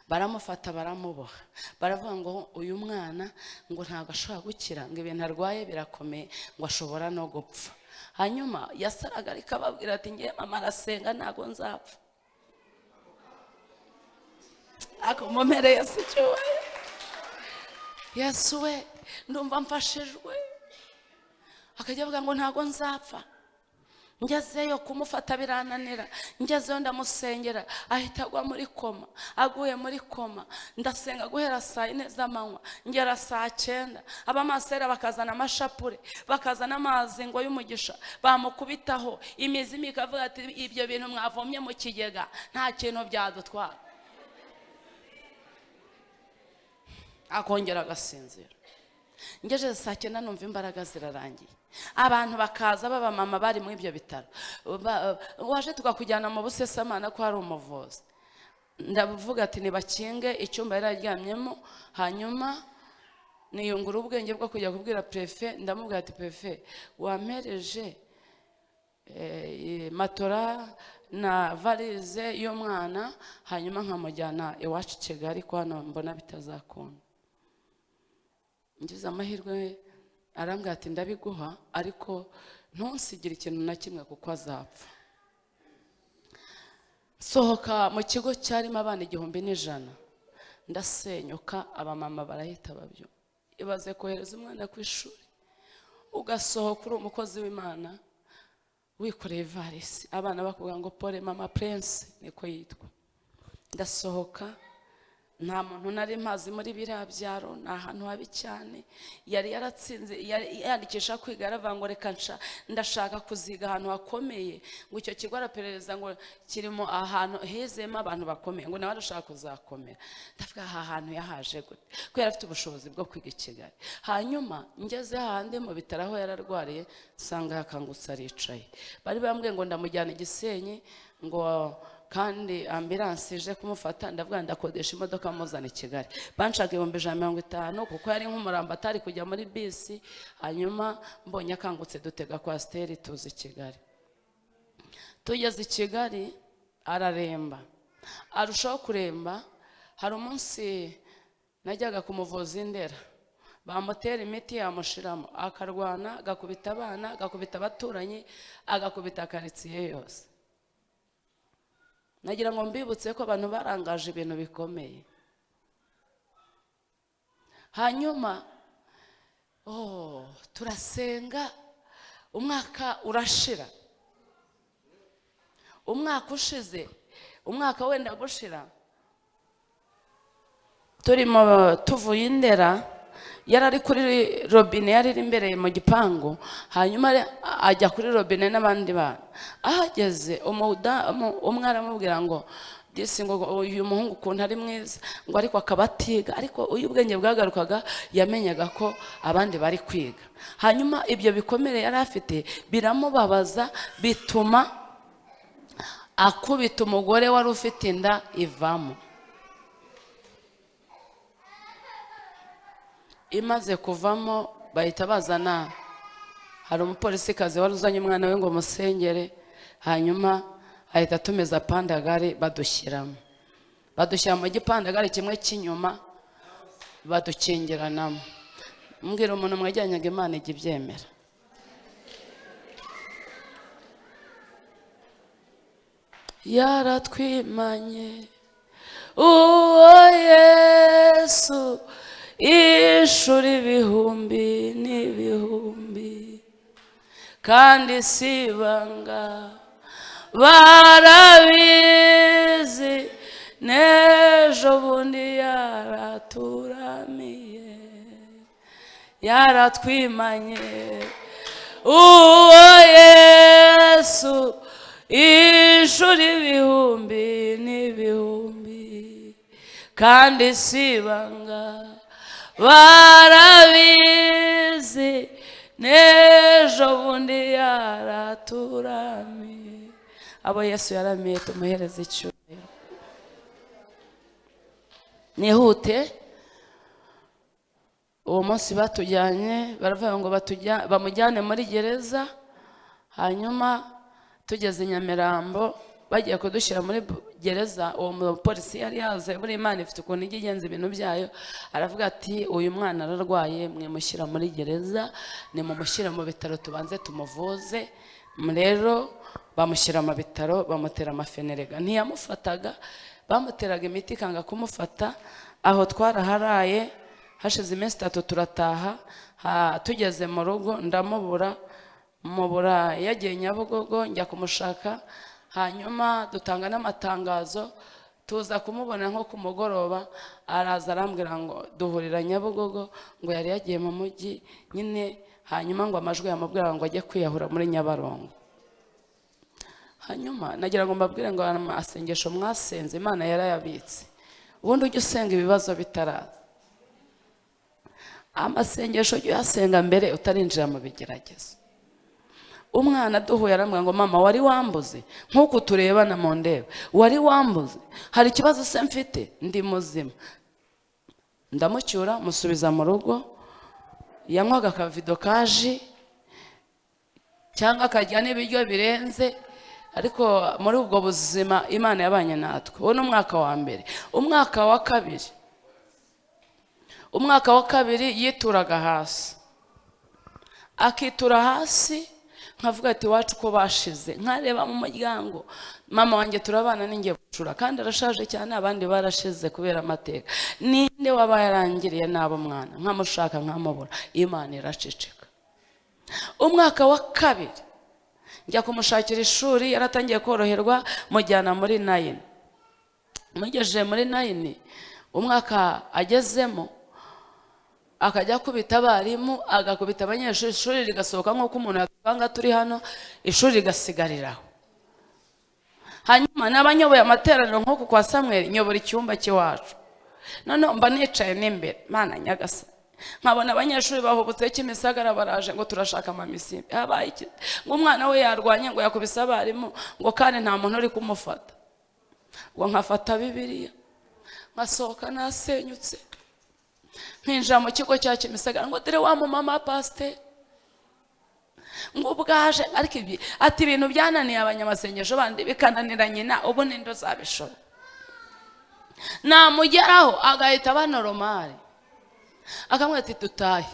baramufata baramuboha, baravuga ngo uyu mwana ngo ntago ashobora gukira, ngo ibintu arwaye birakomeye, ngo ashobora no gupfa. Hanyuma yasaragarika ababwira ati ngiye mama arasenga ntago nzapfa. Ako mumereye si cyuwe. Yesu we ndumva mfashijwe, akajya avuga ngo ntago nzapfa. Ngezeyo kumufata birananira, ngezeyo ndamusengera ahita agwa muri koma. Aguye muri koma ndasenga guhera saa 4 z'amanywa ngera saa 9. Abamasera bakazana amashapure, bakazana amazi ngo y'umugisha, bamukubitaho imizi mikavuga ati ibyo bintu mwavomye mu kigega nta kintu byadutwara. Akongera agasinzira. Ngeje saa 9 numva imbaraga zirarangiye. Abantu bakaza baba mama bari mu ibyo bitaro, waje tukakujyana mu busesamana ko hari umuvuzi. Ndavuga ati nibakinge icyumba yararyamyemo. Hanyuma niyungura ubwenge bwo kujya kubwira prefe. Ndamubwira ati prefe wampereje matora na valise y'umwana, hanyuma nkamujyana iwacu Kigali ko hano mbona bitazakunda. Ngize amahirwe arambwira ati ndabiguha ariko ntunsigire ikintu na kimwe kuko azapfa. Sohoka mu kigo cyarimo abana 1,100. Ndasenyuka, abamama barahita babyo. Ibaze kohereza umwana ku ishuri, ugasohoka uri umukozi w'Imana wikoreye varisi, abana bakuvuga ngo pole mama prince niko yitwa. Ndasohoka, nta muntu nari mpazi muri birabyaro, nta hantu habi cyane. Yari yaratsinze, yandikisha kwiga, aravuga ngo reka ndashaka kuziga ahantu hakomeye, ngo icyo kigo araperereza ngo kirimo ahantu hezemo abantu bakomeye, ngo nawe arashaka kuzakomera. Ndavuga aha hantu yahaje gute ko yari afite ubushobozi bwo kwiga i Kigali. Hanyuma ngeze handi mu bitaro aho yararwariye, nsanga yakangutse aricaye. Bari bambwiye ngo ndamujyana i Gisenyi, ngo kandi ambulance ije kumufata. Ndavuga ndakodesha imodoka muzana i Kigali. Banshaka 150 kuko yari nk'umurambo atari kujya muri bisi. Hanyuma mbonye akangutse dutega kwa Steri tuzi Kigali. Tugeze i Kigali araremba, arushaho kuremba. Hari umunsi najyaga kumuvuza Indera, bamutera imiti yamushiramo, akarwana, agakubita abana, agakubita abaturanyi, agakubita karitsiye yose. Nagira ngo mbibutse ko abantu barangaje ibintu bikomeye. Hanyuma turasenga, umwaka urashira. Umwaka ushize, umwaka wenda gushira, turimo tuvuye Indera, yarari kuri robine, yari imbere mu gipangu. Hanyuma ajya kuri robine n'abandi bana. Ahageze umwe aramubwira ngo disi ngo uyu muhungu ukuntu ari mwiza, ngo ariko akabatiga, ariko uyu ubwenge bwagarukaga yamenyaga ko abandi bari kwiga. Hanyuma ibyo bikomere yari afite biramubabaza, bituma akubita umugore wari ufite inda ivamo. Imaze kuvamo bahita bazana, hari umupolisi kazi wari uzanye umwana we ngo musengere. Hanyuma ahita tumeza pandagari badushyiramo, badushyira mu gipandagari kimwe cy'inyuma badukingiranamo. Mbwira umuntu mwajyanyaga Imana ijya ibyemera. Yaratwimanye uwo Yesu ishuri ibihumbi n'ibihumbi, kandi sibanga barabizi, n'ejo bundi yaraturamiye. Yaratwimanye uwo Yesu ishuri ibihumbi n'ibihumbi, kandi sibanga barabizi, n'ejo bundi yaraturamiye. Abo Yesu yaramiye tumuhereze icyubahiro. Nihute, uwo munsi batujyanye, baravuga ngo bamujyane muri gereza. Hanyuma tugeze i Nyamirambo, bagiye kudushyira muri gereza. Uwo mupolisi yari yaze, buri Imana ifite ukuntu ijya igenza ibintu byayo. Aravuga ati uyu mwana ararwaye, mwimushyira muri gereza, nimumushyira mu bitaro tubanze tumuvuze. Rero bamushyira mu bitaro, bamutera amafenerega. Ntiyamufataga, bamuteraga imiti ikanga kumufata. Aho twaraharaye, hashize iminsi 3 turataha, tugeze mu rugo ndamubura, yagiye Nyabugogo, njya kumushaka, hanyuma dutanga n'amatangazo, tuza kumubona nko ku mugoroba, araza arambwira ngo duhurira Nyabugogo, ngo yari yagiye mu mujyi nyine, hanyuma ngo amajwi yamubwira ngo ajye kwiyahura muri Nyabarongo. Hanyuma nagira ngo mbabwire ngo amasengesho mwasenze Imana yarayabitse. Ubundi ujye usenga ibibazo bitaraza. Amasengesho ujye uyasenga mbere utarinjira mu bigeragezo. Umwana duhuye arambwira ngo mama wari wambuze, nkuko turebana mu ndebe, wari wambuze, hari ikibazo se mfite? Ndi muzima. Ndamucyura musubiza mu rugo, yanywaga akavido kaji cyangwa akajya n'ibiryo birenze, ariko muri ubwo buzima Imana yabanye natwe. Uwo n'umwaka wa mbere. Umwaka wa kabiri yituraga hasi, akitura hasi, nkavuga ati wacu ko bashize, nkareba mu muryango, mama wanjye turabana ninjye bucura kandi arashaje cyane, abandi barashize kubera amateka. Ninde waba yarangiriye nabo mwana, nkamushaka nkamubura, Imana iraceceka. Umwaka wa kabiri njya kumushakira ishuri, yaratangiye koroherwa, mujyana muri 9. Mugejeje muri 9, umwaka agezemo akajya kubita abarimu, agakubita abanyeshuri, ishuri rigasohoka nk'uko umuntu yatanga turi hano, ishuri rigasigariraho. Hanyuma n'abanyoboye amateraniro nk'uko kwa Samuel, nyobora icyumba cy'iwacu. None mba nicaye n'imbere, Mana Nyagasa, nkabona abanyeshuri bahubutse Kimisagara baraje ngo turashaka amamisimbi. Habaye iki? Ngo umwana we yarwanye, ngo yakubise abarimu, ngo kandi nta muntu uri kumufata. Ngo nkafata Bibiliya, nkasohoka nasenyutse, nkinjira mu kigo cya Kimisagara, ngo dore wa mama pastor, ngo bwaje. Ariko ibi ati ibintu byananiye abanyamasengesho bandi bikananira nyina, ubu nindo zabishobora. Namugeraho agahita banoromari, akamwe ati tutahe,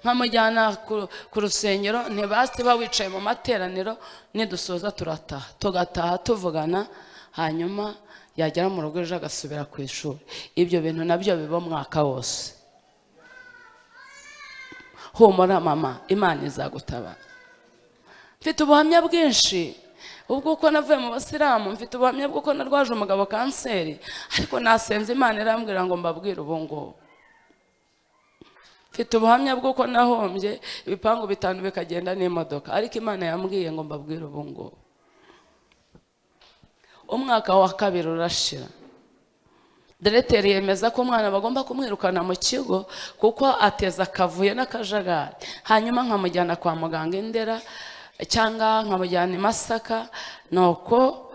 nkamujyana ku rusengero, ntibasti bawicaye mu materaniro, nidusoza turataha, tugataha tuvugana, hanyuma yagera mu rugo ejo agasubira ku ishuri. Ibyo bintu nabyo biba mwaka wose. Humura mama, Imana izagutabara. Mfite ubuhamya bwinshi, ubwo uko navuye mu basilamu, mfite ubuhamya bw'uko narwaje umugabo kanseri, ariko nasenze Imana irambwira ngo mbabwire ubu ngubu. Mfite ubuhamya bw'uko nahombye ibipangu 5 bikagenda n'imodoka, ariko Imana yambwiye ngo mbabwire ubu ngubu. Umwaka wa kabiri urashira, Directeur yemeza ko umwana bagomba kumwirukana mu kigo kuko ateza akavuye n'akajagari. Hanyuma nkamujyana kwa muganga Indera cyangwa nkamujyana i Masaka. Nuko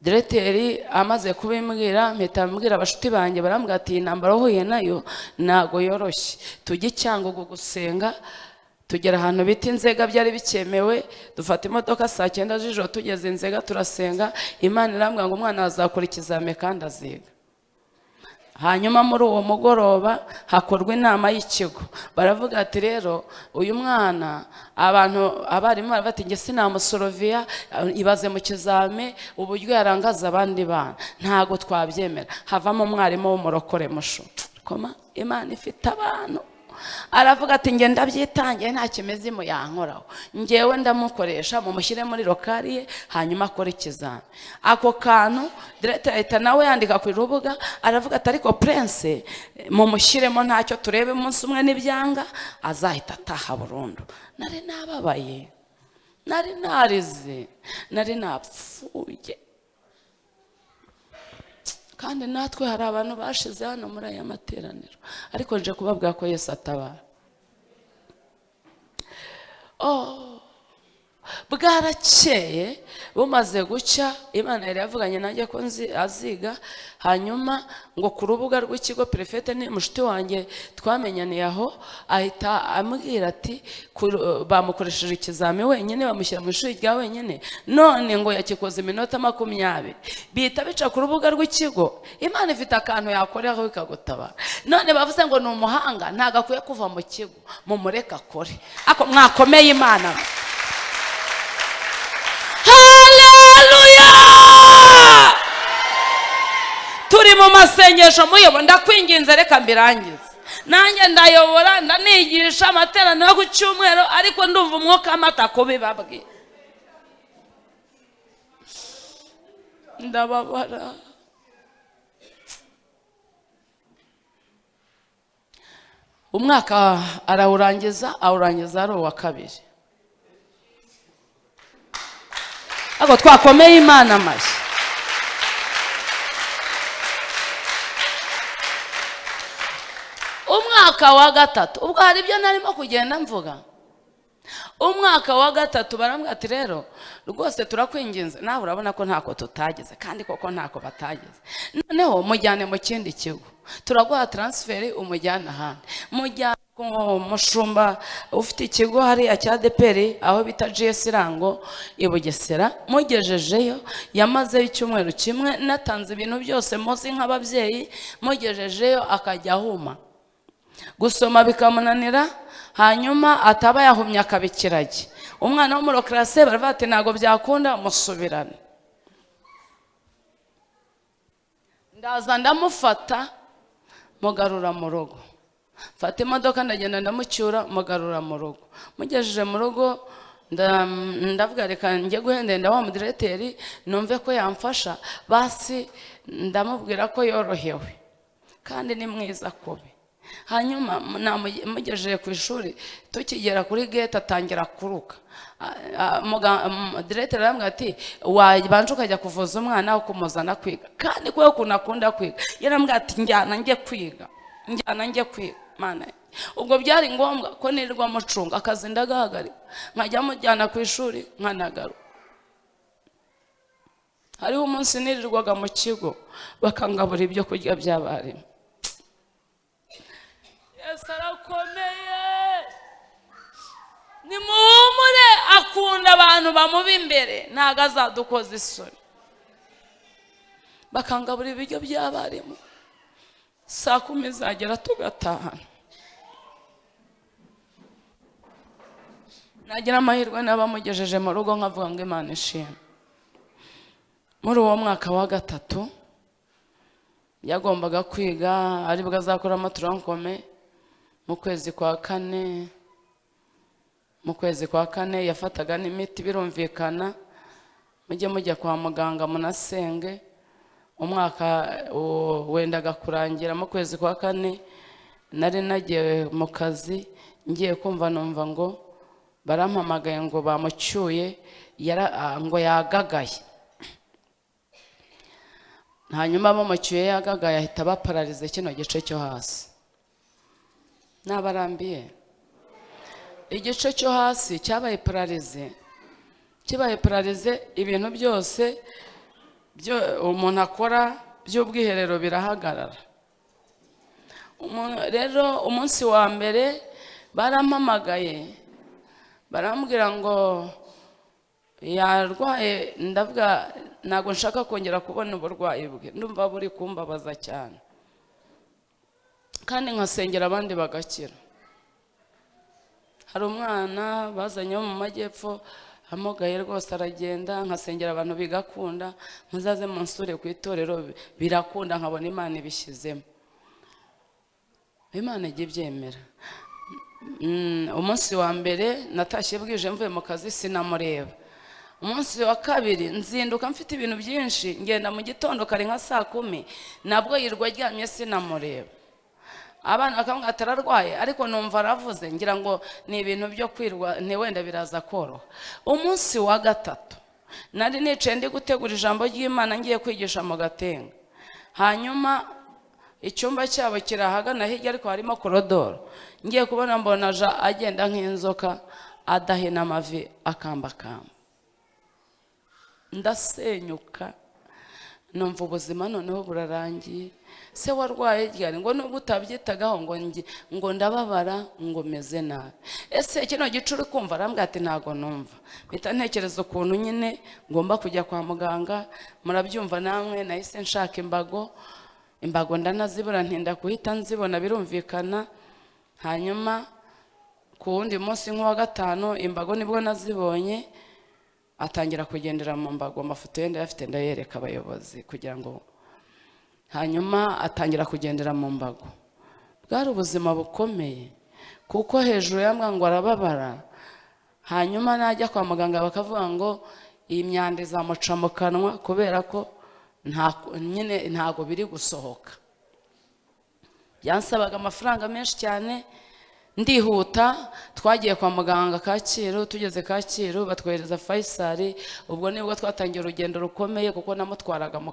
Directeur amaze kubimbwira, mpita mbwira abashuti banjye, barambwira ati intambara uhuye nayo ntago yoroshye, tujye Cyangugu gusenga. Tugera ahantu bita Inzega, byari bikemewe, dufata imodoka saa 9 z'ijoro, tugeze Inzega turasenga. Imana irambwira ngo umwana azakora ikizame kandi aziga. Hanyuma muri uwo mugoroba hakorwa inama y'ikigo, baravuga ati rero uyu mwana abarimu bati nge sinamusoroviya, ibaze mu kizame uburyo yarangaza abandi bana, ntago twabyemera. Havamo umwarimu w'umurokore musho, koma Imana ifite abantu. Aravuga ati nge ndabyitangiye, nta kimeze mu yankoraho, ngewe ndamukoresha mumushyire muri lokali ye, hanyuma akora ikizami. Ako kantu Directeur ahita nawe yandika ku rubuga, aravuga ati ariko Prince mumushyiremo, ntacyo turebe umunsi umwe n'ibyanga azahita ataha burundu. Nari nababaye, nari narize, nari napfuye. Kandi natwe hari abantu bashize hano muri aya materaniro, ariko nje kubabwira ko Yesu atabara. Bwarakeye bumaze gucya, Imana yari yavuganye nanjye ko aziga. Hanyuma ngo ku rubuga rw'ikigo, prefete ni mushiti wanjye twamenyaniye aho, ahita ambwira ati bamukoresheje ikizami wenyine, bamushyira mu ishuri rya wenyine, none ngo yakikoze iminota 20. Bihita bica ku rubuga rw'ikigo. Imana ifite akantu yakoreraho ikagutabara. None bavuze ngo ni umuhanga, ntago akwiye kuva mu kigo, mumureka akore. Ako mwakomeye Imana. Turi mu masengesho muyobo, ndakwinginze reka mbirangize. nanjye ndayobora ndanigisha amateraniro yo ku cyumweru ariko ndumva umwuka amata kubibabwira ndababara. Umwaka awurangiza ari uwa kabiri. Ako twakomeye Imana amashyi. Umwaka wa gatatu ubwo hari ibyo narimo kugenda mvuga. Umwaka wa gatatu barambwira ati rero rwose turakwinginze nawe urabona ko ntako tutageze kandi koko ntako batageze, noneho mujyane mu kindi kigo turaguha transferi umujyana ahandi. Mujyana ku mushumba ufite ikigo hari cya adepr aho bita GS Rango i Bugesera. Mugejejeyo yamazeyo icyumweru kimwe natanze ibintu byose muzi nk'ababyeyi. Mugejejeyo akajya ahuma gusoma bikamunanira, hanyuma ataba yahumye akabikirage. Umwana w'umurokrase baravuga ati ntago byakunda musubirane. Ndaza ndamufata mugarura mu rugo, mfata imodoka ndagenda ndamucyura mugarura mu rugo. Mugejeje mu rugo ndavuga reka njye guhendenda wa mudireteri numve ko yamfasha, basi ndamubwira ko yorohewe kandi ni mwiza kubi. Hanyuma mugejeje ku ishuri tukigera kuri gate atangira kuruka. Direteri aramubwira ati wabanje ukajya kuvuza umwana wo kumuzana kwiga, kandi ko ukuntu akunda kwiga. Yaramubwira ati njyana njye kwiga. Mana, ubwo byari ngombwa ko nirirwa mucunga akazi ndagahagarika nkajya mujyana ku ishuri nkanagaruka. Hariho umunsi nirirwaga mu kigo bakangabura ibyo kurya by'abarimu. Yesu arakomeye, nimuhumure, akunda abantu bamuba imbere ntago azadukoza isoni. Bakangabura ibiryo by'abarimu, saa 10 zagera tugatahana. Nagira amahirwe n'abamugejeje mu rugo nkavuga ngo Imana ishimwe. Muri uwo mwaka wa gatatu yagombaga kwiga aribwo azakoramo turankome. Mu kwezi kwa kane yafataga n'imiti birumvikana. Mujye mujya kwa muganga munasenge. Umwaka wendaga kurangira mu kwezi kwa kane nari nagiye mu kazi, ngiye kumva numva ngo barampamagaye ngo bamucyuye ngo yagagaye. Hanyuma bamucyuye yagagaye ahita bapararize kino gice cyo hasi. Nabarambiye igice cyo hasi cyabaye pararize. Kibaye pararize ibintu byose byo umuntu akora by'ubwiherero birahagarara. Rero umunsi wa mbere barampamagaye barambwira ngo yarwaye. Ndavuga ntago nshaka kongera kubona uburwayi bwe, ndumva buri kumbabaza cyane kandi nkasengera abandi bagakira. Hari umwana bazanye mu majyepfo amugaye rwose aragenda, nkasengera abantu bigakunda. Muzaze munsure ku itorero birakunda, nkabona Imana ibishyizemo. Imana ijye ibyemera. Umunsi wa mbere natashye bwije mvuye mu kazi sinamureba. Umunsi wa kabiri nzinduka mfite ibintu byinshi, ngenda mu gitondo kare nka saa 10 nabwo yirwa aryamye sinamureba. Abana bakamwe atararwaye ariko numva aravuze, ngira ngo ni ibintu byo kwirwa ni wenda biraza koroha. Umunsi wa gatatu nari nicaye ndi gutegura ijambo ry'Imana ngiye kwigisha mu Gatenga. Hanyuma icyumba cyabo kirahagana hirya ariko harimo korodoro. Ngiye kubona mbona agenda nk'inzoka adahena amavi akambakamba. Ndasenyuka numva ubuzima noneho burarangiye. Se warwaye ryari? Ngo nubwo utabyitagaho ngo ndababara ngo meze nabi. Ese kino gicuri kumva? Arambwira ati ntago numva. Bita ntekereza ukuntu nyine ngomba kujya kwa muganga. Murabyumva namwe, nahise nshaka imbago ndanazibura, ntinda kuhita nzibona birumvikana. Hanyuma ku wundi munsi nk'uwa gatanu imbago nibwo nazibonye. Atangira kugendera mu mbago, amafoto yenda yafite ndayereka abayobozi kugira ngo. Hanyuma atangira kugendera mu mbago. bwari ubuzima bukomeye kuko hejuru y'amwa ngo arababara, hanyuma najya kwa muganga bakavuga ngo iyi myanda izamuca mu kanwa kubera ko ntago biri gusohoka. Byansabaga amafaranga menshi cyane, ndihuta. Twagiye kwa muganga Kacyiru, tugeze Kacyiru batwohereza Faisal. Ubwo nibwo twatangiye urugendo rukomeye kuko namutwaraga mu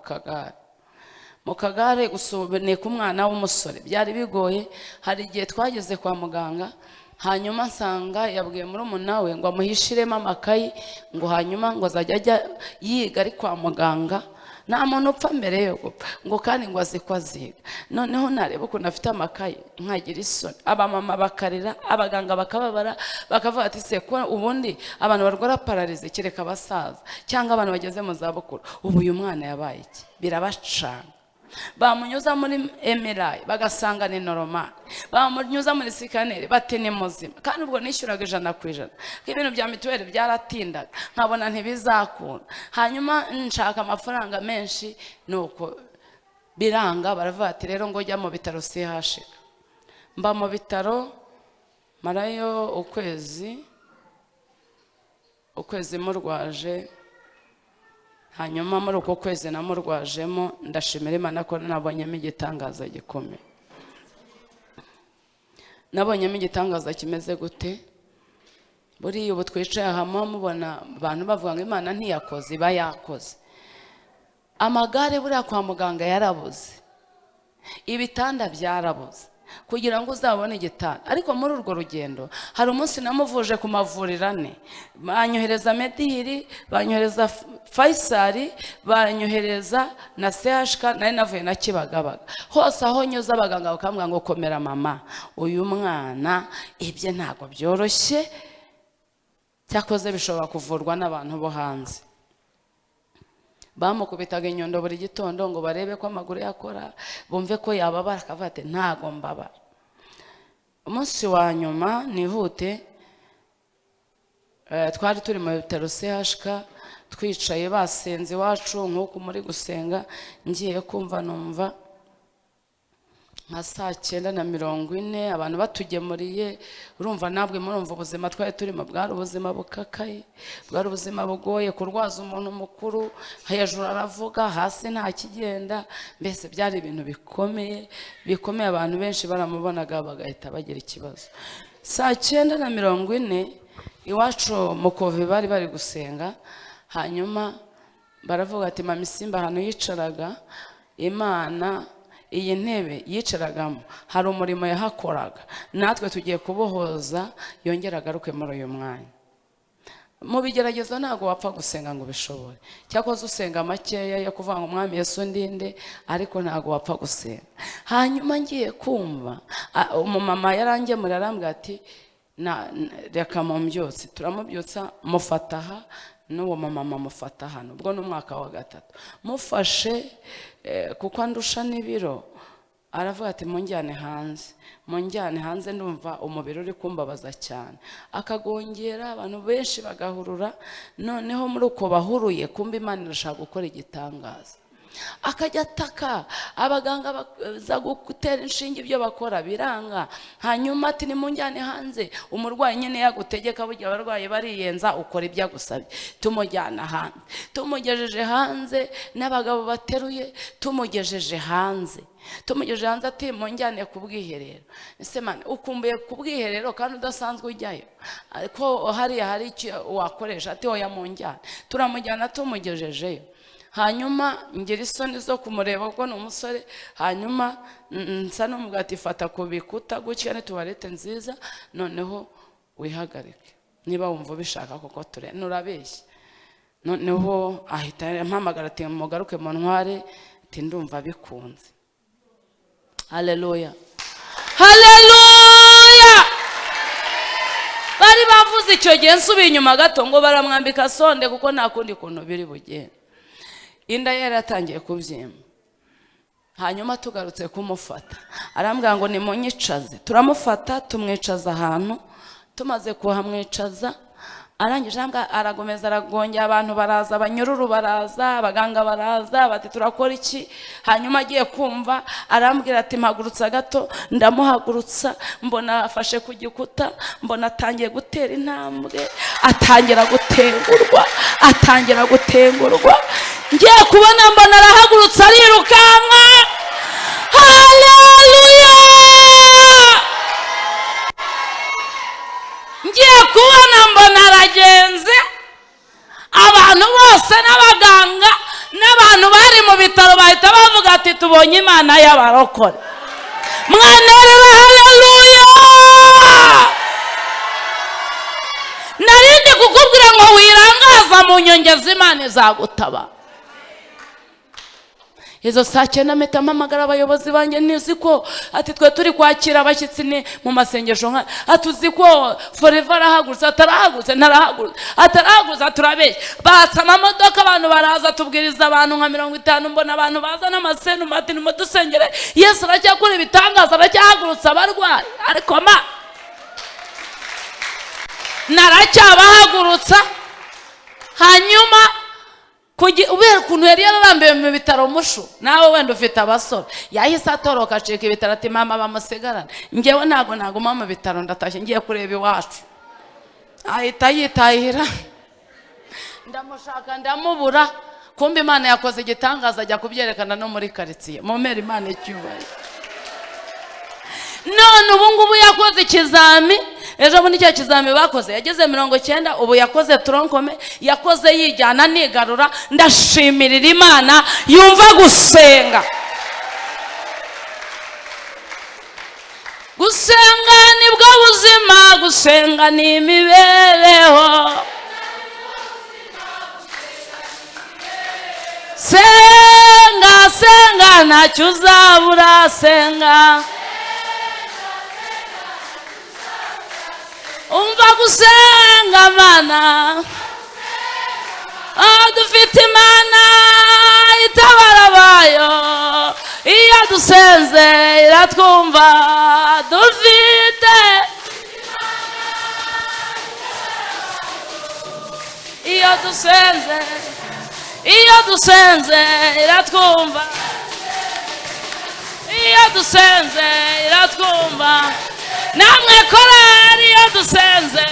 kagare gusunika umwana w'umusore, byari bigoye. Hari igihe twageze kwa muganga, hanyuma nsanga yabwiye murumuna we ngo amuhishiremo amakayi, ngo hanyuma ngo azajya ajya yiga ari kwa muganga, nta muntu upfa mbere yo gupfa, ngo kandi ngo azi ko aziga. Noneho nareba ukuntu afite amakayi nkagira isoni, abamama bakarira, abaganga bakababara, bakavuga ati se ko ubundi abantu barwara pararize kereka abasaza cyangwa abantu bageze mu zabukuru, ubu uyu mwana yabaye iki? Birabacanga. Bamunyuza muri MRI bagasanga ni normal, bamunyuza muri sikaneri bati ni muzima, kandi ubwo nishyuraga 100%. Ibintu bya mituweli byaratindaga, nkabona ntibizakunda. Hanyuma nshaka amafaranga menshi, nuko biranga. Baravuga ati rero ngo jya mu bitaro CHK. Mba mu bitaro marayo ukwezi murwaje. Hanyuma muri uko kwezi namurwajemo, ndashimira Imana ko nabonyemo igitangaza gikomeye. Nabonyemo igitangaza kimeze gute? Buriya ubu twicaye hamwe mubona abantu bavuga ngo Imana ntiyakoze, iba yakoze. Amagare buriya kwa muganga yarabuze, ibitanda byarabuze kugira ngo uzabone igitanda. Ariko muri urwo rugendo hari umunsi namuvuje ku mavuriro 4, banyohereza Mediri, banyohereza Faisal, banyohereza na CHK, nari navuye na Kibagabaga. Hose aho nyuze abaganga bakambwira ngo komera mama, uyu mwana ibye ntago byoroshye, cyakoze bishobora kuvurwa n'abantu bo hanze. Bamukubitaga inyundo buri gitondo ngo barebe ko amaguru yakora, bumve ko yababara, akavuga ati ntago mbabara. Umunsi wa nyuma nihute, twari turi mu bitaro CHK, twicaye basenze iwacu nk'uko muri gusenga, ngiye kumva numva nka 9:40 abantu batugemuriye. Urumva nabwe murumva ubuzima twari turimo bwari ubuzima bukakaye, bwari ubuzima bugoye. Kurwaza umuntu mukuru, hejuru aravuga hasi nta kigenda, mbese byari ibintu bikomeye. Abantu benshi baramubonaga bagahita bagira ikibazo. 9:40 iwacu mu Kove bari gusenga, hanyuma baravuga ati mama Isimbi ahantu yicaraga, Imana iyi ntebe yicaragamo hari umurimo yahakoraga, natwe tugiye kubohoza, yongera agaruke muri uyu mwanya. Mu bigeragezo ntago wapfa gusenga ngo bishobore, cyakoze usenga makeya yo kuvuga ngo Mwami Yesu ndinde, ariko ntago wapfa gusenga. Hanyuma ngiye kumva umumama yarangemura, arambwira ati reka mumbyutse. Turamubyutsa, mufataha n'uwo mama mufata hano. Ubwo n'umwaka wa 3 mufashe kuko andusha n'ibiro, aravuga ati munjyane hanze, ndumva umubiri uri kumbabaza cyane. Akagongera, abantu benshi bagahurura. Noneho muri uko bahuruye, kumba Imana irashaka gukora igitangaza. Akajya ataka, abaganga baza gutera inshinge, ibyo bakora biranga. Hanyuma ati nimunjyane hanze, umurwayi nyine yagutegeka, burya abarwayi bariyenza, ukora ibyo agusabye. Tumujyana hanze, tumugejeje hanze, n'abagabo bateruye, tumugejeje hanze ati munjyane ku bwiherero. Ese Mana, ukumbuye ku bwiherero kandi udasanzwe ujyayo, ko hari icyo wakoresha? Ati oya munjyane. Turamujyana, tumugejejeyo. Hanyuma ngira isoni zo kumureba kuko ni umusore. Hanyuma nsa n'umubwira ati fata ku bikuta gutya, ni tuwarete nziza, noneho wihagarike niba wumva ubishaka kuko nurabeshya. Noneho ahita mpamagara ati mugaruke mu ntware, ati ndumva bikunze. Haleluya, haleluya. Bari bavuze icyo gihe, nsubiye inyuma gato ngo baramwambika sonde kuko nta kundi kuntu biri bugende. Inda yari yatangiye kubyimba. Hanyuma tugarutse kumufata, arambwira ngo nimunyicaze. Turamufata, tumwicaza ahantu. Tumaze kuhamwicaza, arangije aragomeza aragongera, abantu baraza, abanyururu baraza, abaganga baraza, bati turakora iki? Hanyuma agiye kumva arambwira ati mpagurutsa gato, ndamuhagurutsa, mbona afashe ku gikuta, mbona atangiye gutera intambwe, atangira gutengurwa, ngiye kubona mbona arahagurutsa arirukanka. Haleluya! Ngiye kubona mbona aragenze, abantu bose n'abaganga n'abantu bari mu bitaro bahita bavuga ati tubonye Imana y'abarokore. Mwanerera haleluya! Narindi kukubwira ngo wirangaza mu nyongeza, Imana izagutaba. Izo saa 9 mpita mpamagara abayobozi banjye, nizi ko ati twe turi kwakira abashyitsi ni mu masengesho, atuzi ko forever arahagurutse, atarahagurutse turabeshya. Batsa amamodoka, abantu baraza, tubwiriza abantu nka 50, mbona abantu baza n'amasenu mati ni mudusengere, Yesu aracyakora ibitangaza, aracyahagurutsa abarwayi. Ariko naracyabahagurutsa. Hanyuma ubera ukuntu yari yararambiwe mu bitaro mushu, nawe wenda ufite abasore, yahise atoroka acika ibitaro ati mama bamusigarane. Ngewe ntago naguma mu bitaro, ndatashye ngiye kureba iwacu. Ahita yitahira, ndamushaka ndamubura, kumbe Imana yakoze igitangaza, ajya kubyerekana no muri quartier. Mumere Imana icyubahiro. None ubu ngubu yakoze ikizami, ejo bundi cya kizami bakoze yageze 90, ubu yakoze tronkome, yakoze yijyana nigarura. Ndashimirira Imana yumva gusenga. Gusenga nibwo buzima, gusenga ni imibereho. Senga ntacyo uzabura, senga. Umva gusenga Mana, dufite Imana itabara bayo, iyo dusenze iratwumva. Dufite iyo dusenze iratwumva, iyo dusenze iratwumva. Namwe korari iyo dusenze.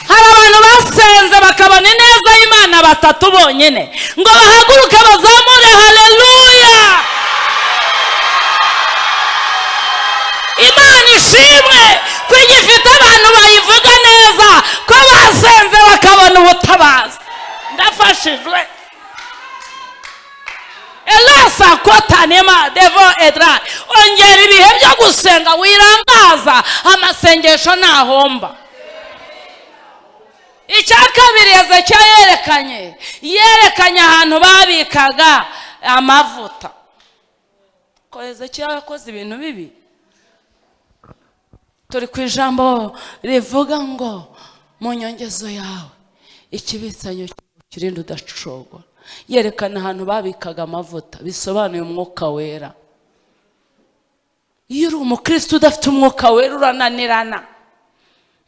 Hari abantu basenze bakabona ineza y'Imana batatu bonyine, ngo bahaguruke bazamure haleluya. Imana ishimwe ko igifite abantu bayivuga neza, ko basenze bakabona ubutabazi. Ndafashijwe. Elasa kotanema devo edra. Ongera ibihe byo gusenga, wirangaza, amasengesho ntahomba. Icyakabiri Hezekiya yerekanye ahantu babikaga amavuta. Ko Hezekiya yakoze ibintu bibi. Turi ku ijambo rivuga ngo mu nyongezo yawe ikibitsanyo kirinde udacogora. Yerekana ahantu babikaga amavuta, bisobanuye umwuka wera. Iyo uri umukristo udafite umwuka wera urananirana.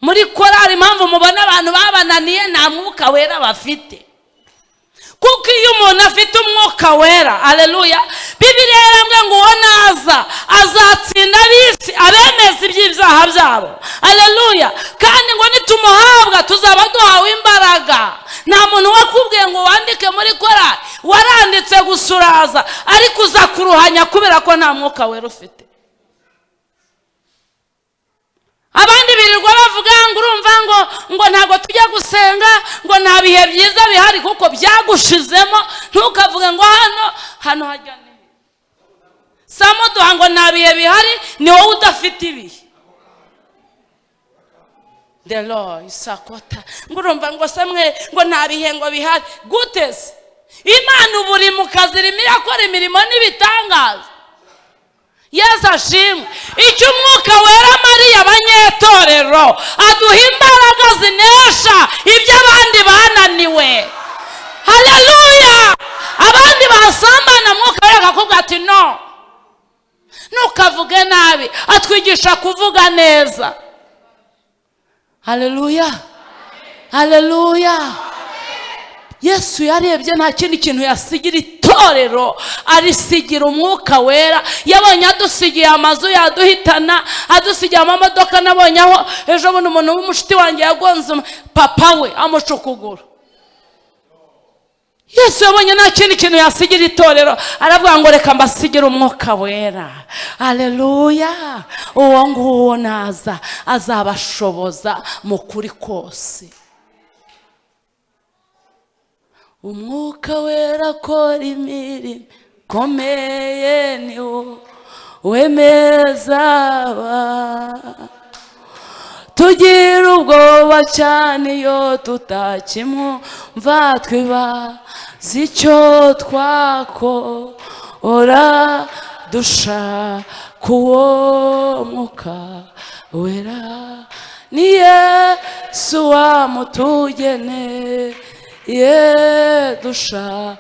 Muri korari impamvu mubona abantu babananiye nta mwuka wera bafite. Kuko iyo umuntu afite umwuka wera, haleluya, Bibiliya yarambwiye ngo uwo naza azatsinda abisi, abemeza iby'ibyaha byabo, haleluya. Kandi ngo nitumuhabwa tuzaba duhawe imbaraga. Nta muntu wakubwiye ngo wandike muri korari, waranditse gusuraza, ariko uza kuruhanya kubera ko nta mwuka wera ufite. Abandi birirwa bavuga ngo urumva ngo ntago tujya gusenga, ngo nta bihe byiza bihari kuko byagushizemo. Ntukavuge ngo hano hajya ne samuduha ngo nta bihe bihari, ni wowe udafite ibihe. The Lord isakota ngo urumva ngo semwe ngo nta bihe ngo bihari. Guteze Imana uburi mu kazi irimo irakora imirimo n'ibitangaza. Yesu ashimwe. Icyo umwuka wera Mariya abanyetorero aduha imbaraga zinesha ibyo abandi bananiwe. Haleluya. Abandi basambana mwuka wera akakubwira ati no, ntukavuge nabi, atwigisha kuvuga neza. haleluya, haleluya. Yesu yarebye nta kindi kintu yasigira itorero, arisigira umwuka wera. Yabonye adusigiye amazu yaduhitana, adusigiye amamodoka. Nabonye aho ejo bundi umuntu w'umushuti wanjye yagonze papa we amucukugura. Yesu yabonye nta kindi kintu yasigira itorero, aravuga ngo reka mbasigire umwuka wera. Haleluya. Uwo nguwo naza azabashoboza mu kuri kose. Umwuka wera akora imirimo ikomeye, ni wo wemeza tugira ubwoba cyane iyo tutakimwumva, twibaza icyo twakora dushaka uwo mwuka wera. Ni Yesu wamutugeneye, dushaka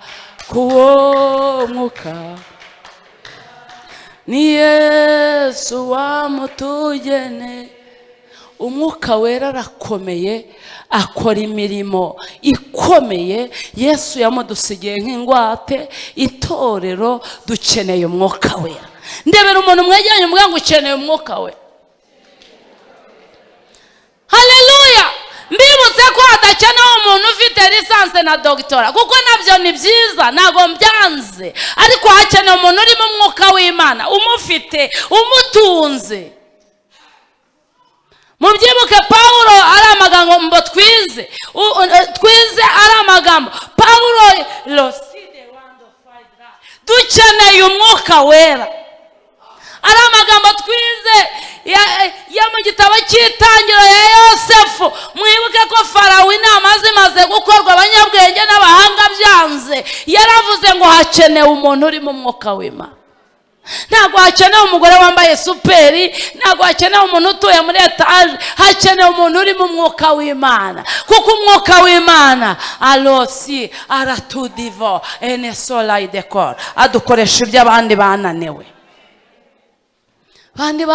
uwo mwuka. Ni Yesu wamutugeneye. Umwuka wera arakomeye, akora imirimo ikomeye. Yesu yamudusigiye nk'ingwate. Itorero dukeneye umwuka wera. Ndebera umuntu mwegeranye umubwira ngo ukeneye umwuka we. Haleluya. Mbibutse ko hadakenewe umuntu ufite lisanse na doctora, kuko nabyo ni byiza, ntago mbyanze, ariko hakenewe umuntu uri mu mwuka w'Imana, umufite, umutunze. Mubyibuke Paulo ari amagambo mbo twize ari amagambo. Paulo dukeneye umwuka wera. Ari amagambo twize ya mu gitabo cy'itangiro ya Yosefu. Mwibuke ko Farawo inama zimaze gukorwa, abanyabwenge n'abahanga byanze, yaravuze ngo hakenewe umuntu uri mu mwuka w'Imana. Ntago hakenewe umugore wambaye superi, ntago hakenewe umuntu utuye muri etaje, hakenewe umuntu uri mu mwuka w'Imana. Kuko umwuka w'Imana alosi aratudivo enesola idekor, adukoresha ibyo abandi bananiwe. Bandi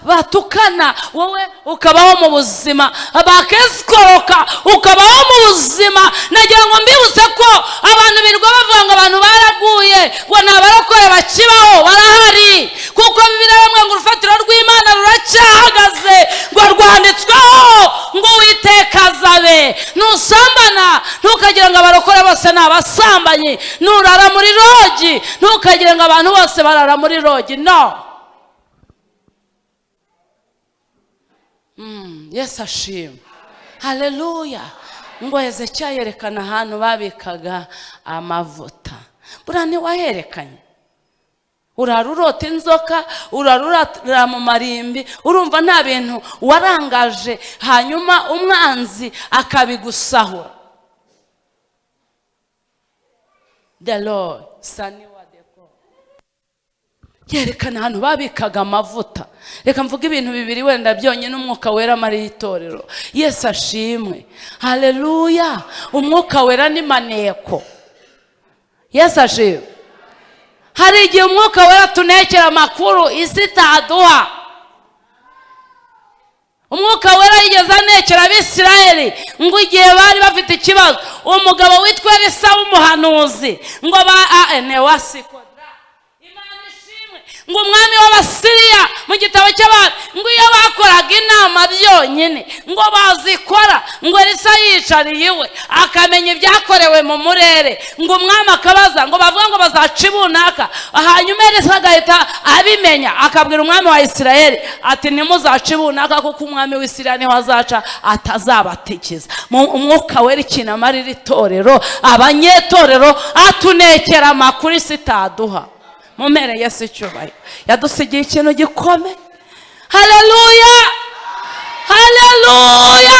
batukana, wowe ukabaho mu buzima, bakesikoroka ukabaho mu buzima. Nagira ngo mbibutse ko abantu birirwa bavuga ngo abantu baraguye, ngo ntabarokore bakibaho, barahari. Kuko Bibiliya yamwe ngo urufatiro rw'Imana ruracyahagaze, ngo rwanditsweho ngo Uwiteka azabe. Nusambana ntukagira ngo abarokore bose ni abasambanyi. Nurara muri rogi ntukagira ngo abantu bose barara muri rogi. No. Yesu ashimwe. Haleluya. Ngo Hezekiya yerekana ahantu babikaga amavuta. Buriya ntiwaherekanye? Urarurota inzoka, urarurira mu marimbi, urumva nta bintu warangaje, hanyuma umwanzi akabigusahura. The Lord sani wa deko yerekana ahantu babikaga amavuta. Reka mvuga ibintu bibiri wenda byonyine umwuka wera mari itorero. Yesu ashimwe. Haleluya. Umwuka wera ni maneko. Yesu ashimwe. Hari igihe umwuka wera tunekera amakuru isi itaduha. Umwuka wera yigeze anekera Abisirayeli ngo igihe bari bafite ikibazo, umugabo witwa Elisa w'umuhanuzi ngo newasiko ngo umwami w'Abasiriya mu gitabo cy'abantu ngo iyo bakoraga inama byonyine ngo bazikora, ngo Elisa yicariye iwe akamenya ibyakorewe mu murere, ngo umwami akabaza ngo bavuga ngo bazaca ibunaka, hanyuma Elisa agahita abimenya akabwira umwami wa Isirayeli ati ntimuzaca ibunaka kuko umwami w'Isirayeli niho azaca atazabatikiza. Umwuka wera ikintu amarira itorero, abanyetorero atunekera amakuru isi itaduha. Mumere Yesu icyubahiro. Yadusigiye ikintu gikomeye. Haleluya. Haleluya.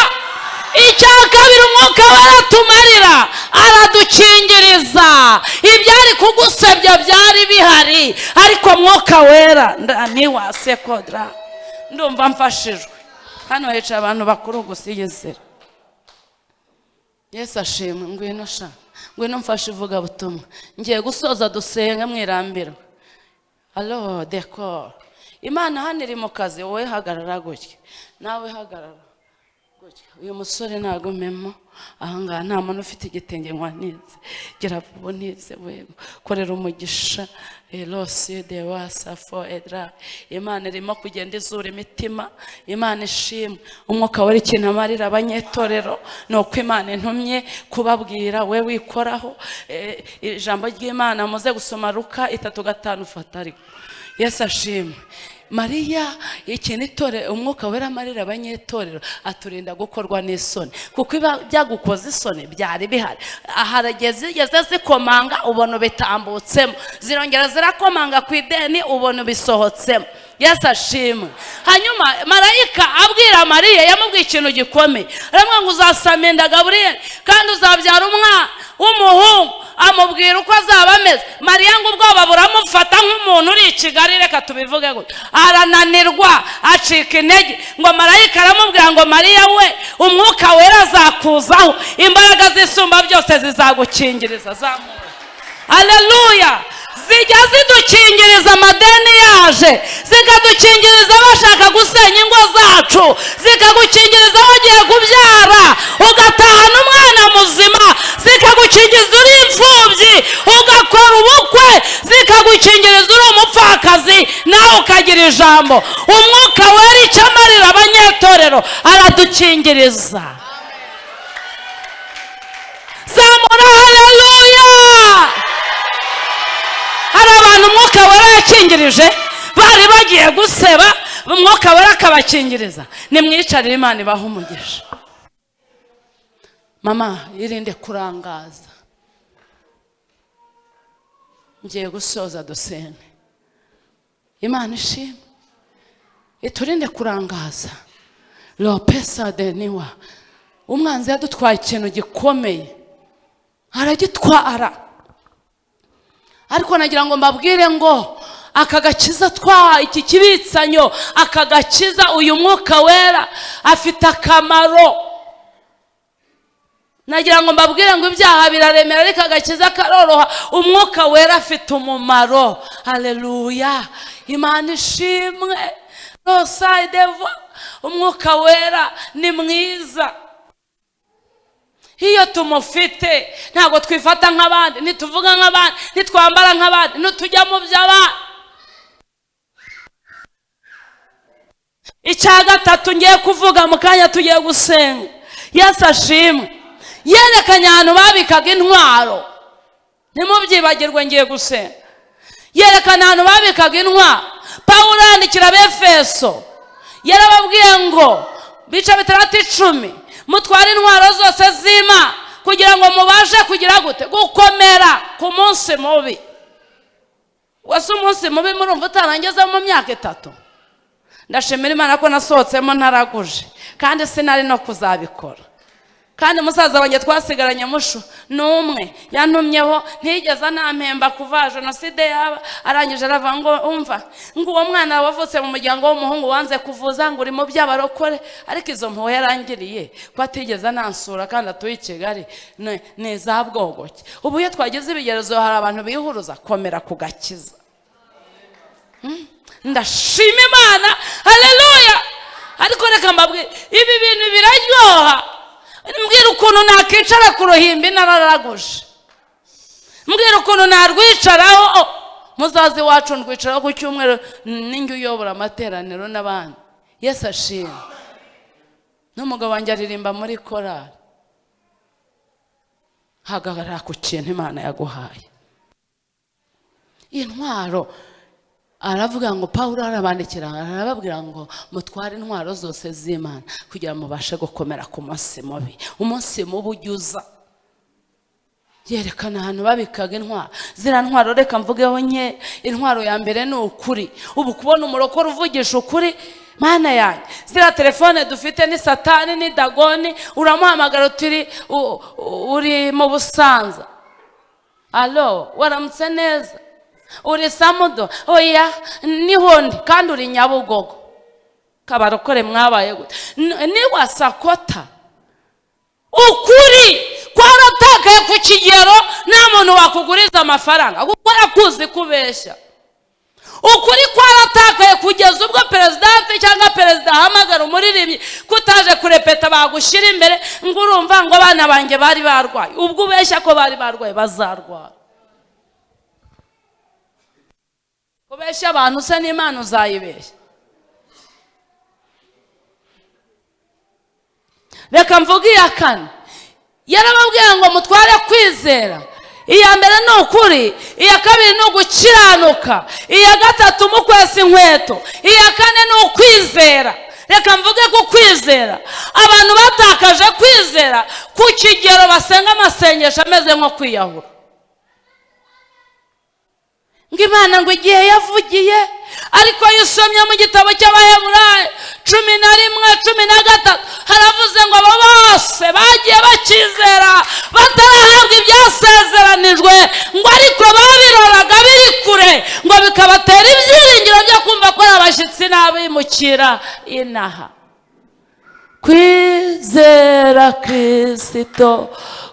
Icya kabiri umwuka wera tumarira, aradukingiriza. Ibyari kugusebya byari bihari, ariko umwuka wera niwasekodra ndumva mfashijwe. Hano hicaye abantu bakuru gusiyizera. Yesu ashimwe. Ngwino sha, ngwino mfashe ivuga butumwa. Ngiye gusoza dusenge mwirambiro. Allo deko. Imana hano iri mu kazi, wowe hagarara gutya. Nawe hagarara. uyu musore ntago memo ahangaha nta muntu ufite igitenge nkwanitse gira vuba nize we korera umugisha elosi de wasa fo edra Imana irimo kugenda izura imitima Imana ishimwe umwuka wari ikintu amarira abanyetorero nuko Imana intumye kubabwira we wikoraho ijambo ry'Imana muze gusoma Luka 3:5 fata ariko Yesu ashimwe Maria ikintu itore umwuka wera amarira abanyetorero aturinda gukorwa n'isoni kuko byagukoze isoni byari bihari aharageze zikomanga ubona bitambutsemo zirongera zirakomanga ku ideni ubona bisohotsemo Yesu ashimwe hanyuma marayika abwira Maria yamubwiye ikintu gikomeye aramubwira ngo uzasama inda Gabriel kandi uzabyara umwana w'umuhungu amubwira uko azaba ameze Maria ngo ubwoba buramufata nk'umuntu uri i Kigali reka tubivuge gutya arananirwa acika intege ngo marayika aramubwira ngo Maria we umwuka wera azakuzaho imbaraga zisumba byose zizagukingiriza zamura haleluya zijya zidukingiriza amadeni yaje zikadukingiriza bashaka gusenya ingo zacu zikagukingiriza wagiye kubyara ugatahana umwana muzima zikagukingiriza uri imfubyi ugakora ubukwe zikagukingiriza uri umupfakazi nawe ukagira ijambo umwuka wera icyo amarira abanyetorero aradukingiriza zamura haleluya hari abantu umwuka wera yakingirije bari bagiye guseba umwuka wera akabakingiriza nimwicarire Imana ibaha umugisha mama irinde kurangaza ngiye gusoza dusenge Imana ishimwe iturinde kurangaza lopesa deniwa umwanzi yadutwaye ikintu gikomeye aragitwara ariko nagira ngo mbabwire ngo akagakiza iki kibitsanyo akagakiza uyu mwuka wera afite akamaro nagira ngo mbabwire ngo ibyaha biraremera ariko agakiza karoroha umwuka wera afite umumaro haleluya Imana ishimwe rosaideva umwuka wera ni mwiza iyo tumufite ntago twifata nk'abandi nituvuga nk'abandi nitwambara nk'abandi nutujya mu by'abandi icya gatatu ngiye kuvuga mu kanya tugiye gusenga Yesu ashimwe yerekanye ahantu babikaga intwaro ntimubyibagirwe ngiye gusenga yerekana ahantu babikaga intwaro Pawulo yandikira Abefeso yarababwiye ngo bice 6:10 mutwara intwaro zose z'Imana kugira ngo mubashe kugira gute gukomera ku munsi mubi wase umunsi mubi murumva utarangeze mu myaka 3 ndashimira Imana ko nasohotsemo ntaraguje kandi sinari no kuzabikora kandi musaza wanjye twasigaranye mushu numwe yantumyeho ntigeze nampemba kuva jenoside yaba arangije arava ngo umva ngo uwo mwana wavutse mu muryango w'umuhungu wanze kuvuza ngo uri mu by'abarokore ariko izo mpuwe yarangiriye ko atigeze nansura kandi atuye i Kigali neza bwogoke ubu iyo twageze ibigerezo hari abantu bihuruza komera kugakiza ndashima Imana haleluya ariko reka mbabwire ibi bintu biraryoha mbwira ukuntu nakicara ku ruhimbi nararaguje mbwira ukuntu narwicaraho muzazi wacu ndwicaraho ku cyumweru ninjye uyobora amateraniro n'abandi Yesu ashimwe n'umugabo wanjye aririmba muri korali hagarara ku kintu Imana yaguhaye intwaro aravuga ngo Pawulo arabandikira arababwira ngo mutware intwaro zose z'Imana kugira mubashe gukomera ku munsi mubi umunsi mubi ujuza yerekana ahantu babikaga intwaro zira ntwaro reka mvugeho nke intwaro ya mbere ni ukuri ubu kubona umurokore uvugisha ukuri Mana yanjye zira telefone dufite ni satani ni dagoni uramuhamagara uri mu Busanza allo waramutse neza uri Samudo oya nihondi kandi uri Nyabugogo kabarokore mwabaye gute ni wasakota ukuri kwaratakaye ku kigero nta muntu wakuguriza amafaranga kuko yakuzi kubeshya ukuri kwaratakaye kugeza ubwo presidente cyangwa perezida ahamagara umuririmbyi kutaje kurepeta bagushyira imbere ngo urumva ngo abana banjye bari barwaye. Ubwo ubeshya ko bari barwaye bazarwara. Kubeshya abantu se n'Imana uzayibeshya. Reka mvuge iya kane. Yarababwiye ngo mutware kwizera. Iya mbere ni ukuri, iya kabiri ni ugukiranuka, iya gatatu mukwesa inkweto, iya kane ni ukwizera. Reka mvuge ku kwizera. Abantu batakaje kwizera ku kigero basenga amasengesho ameze nko kwiyahura. Ngo Imana ngo igihe yavugiye, ariko yisomye mu gitabo cy'Abaheburayo 11:13 haravuze ngo abo bose bagiye bakizera batarahabwa ibyasezeranijwe, ngo ariko babiroraga biri kure, ngo bikabatera ibyiringiro byo kumva ko ari abashyitsi n'abimukira inaha. Kwizera Kristo,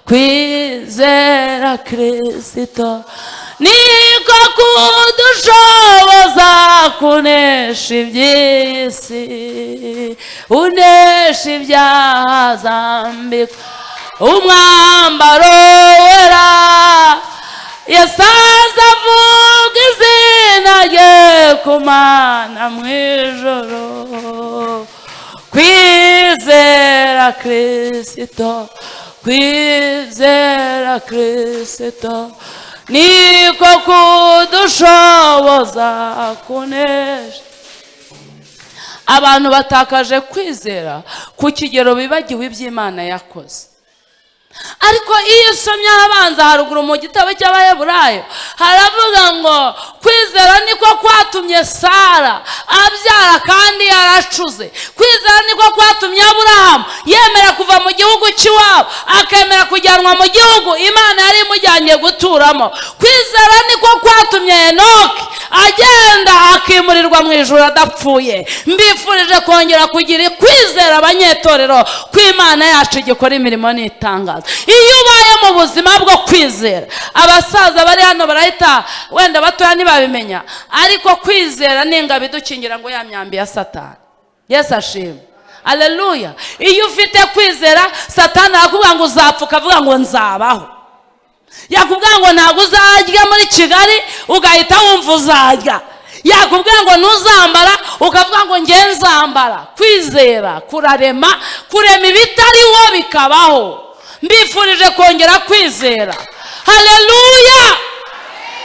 kwizera Kristo niko kudushoboza kunesha iby'isi, unesha ibyaha zambikwa umwambaro wera. Yesaza avuga izina rye ku mana mu ijoro. Kwizera Kristo, kwizera Kristo niko kudushoboza kunesha. Abantu batakaje kwizera ku kigero bibagiwe iby'Imana yakoze. Ariko iyo usomye abanza haruguru mu gitabo cy'Abaheburayo haravuga ngo kwizera niko kwatumye Sara abyara kandi yaracuze. Kwizera niko kwatumye Aburahamu yemera kuva mu gihugu cy'iwabo akemera kujyanwa mu gihugu Imana yari imujyanye guturamo. Kwizera niko kwatumye Enoki agenda akimurirwa mu ijuru adapfuye. Mbifurije kongera kugira kwizera abanyetorero ko Imana yacu igikora imirimo n'itangaza. Iyo ubaye mu buzima bwo kwizera, abasaza bari hano barahita wenda batoya ntibabimenya, ariko kwizera ninga bidukingira ngo ya myambi ya Satani. Yesu ashimwe. Haleluya. Iyo ufite kwizera, Satani akubwira ngo uzapfa ukavuga ngo nzabaho. Yakubwira ngo ntago uzarya muri Kigali ugahita wumva uzarya. Yakubwira ngo ntuzambara ukavuga ngo nge nzambara. Kwizera kurarema, kurema ibitariho bikabaho. Mbifurije kongera kwizera. Haleluya.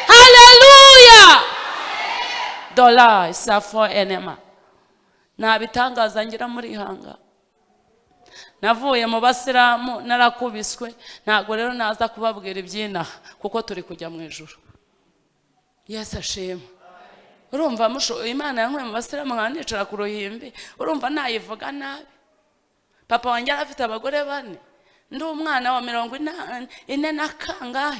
Haleluya. Dola isafo enema. Nabitangaza ngira muri hanga. Navuye mu Basilamu narakubiswe, ntago rero naza kubabwira ibyinaha kuko turi kujya mu ijuru. Yesu ashimwe. Urumva Imana yankuye mu Basilamu nkanicara ku ruhimbi, urumva nayivuga nabi. Papa wanjye arafite abagore 4. Ndi umwana wa 44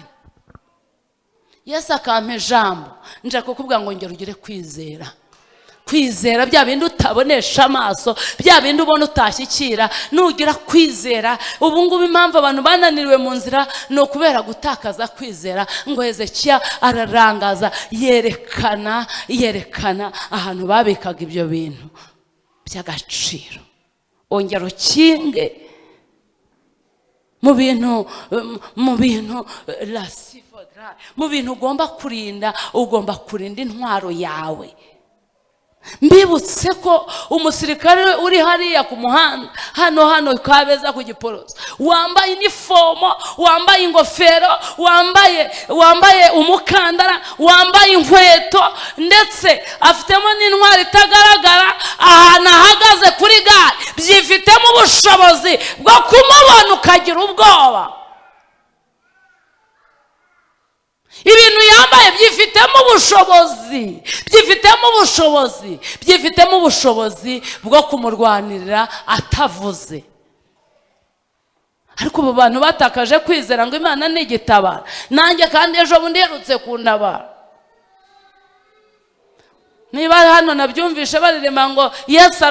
Yesu akampa ijambo nje kukubwira ngo ngero ugire kwizera. Kwizera bya bindi utabonesha amaso, bya bindi ubona utashyikira, nugira kwizera. Ubu ngubu impamvu abantu bananiriwe mu nzira no kubera gutakaza kwizera. Ngo Hezekiya ararangaza yerekana ahantu babikaga ibyo bintu by'agaciro. Ongero kinge mu bintu mu bintu ugomba kurinda, ugomba kurinda intwaro yawe. Mbibutse ko umusirikare uri hariya ku muhanda hano Kabeza ku Giporoso, wambaye uniform, wambaye ingofero, wambaye umukandara, wambaye inkweto, ndetse afitemo n'intwaro itagaragara. Ahantu ahagaze kuri gare byifitemo ubushobozi bwo kumubona ukagira ubwoba. Ibintu yambaye byifitemo ubushobozi bwo kumurwanirira atavuze. Ariko abo bantu batakaje kwizera ngo Imana ni igitabara. Nanjye kandi ejo bundi yerutse kuntabara. niba hano nabyumvishe baririmba ngo Yesu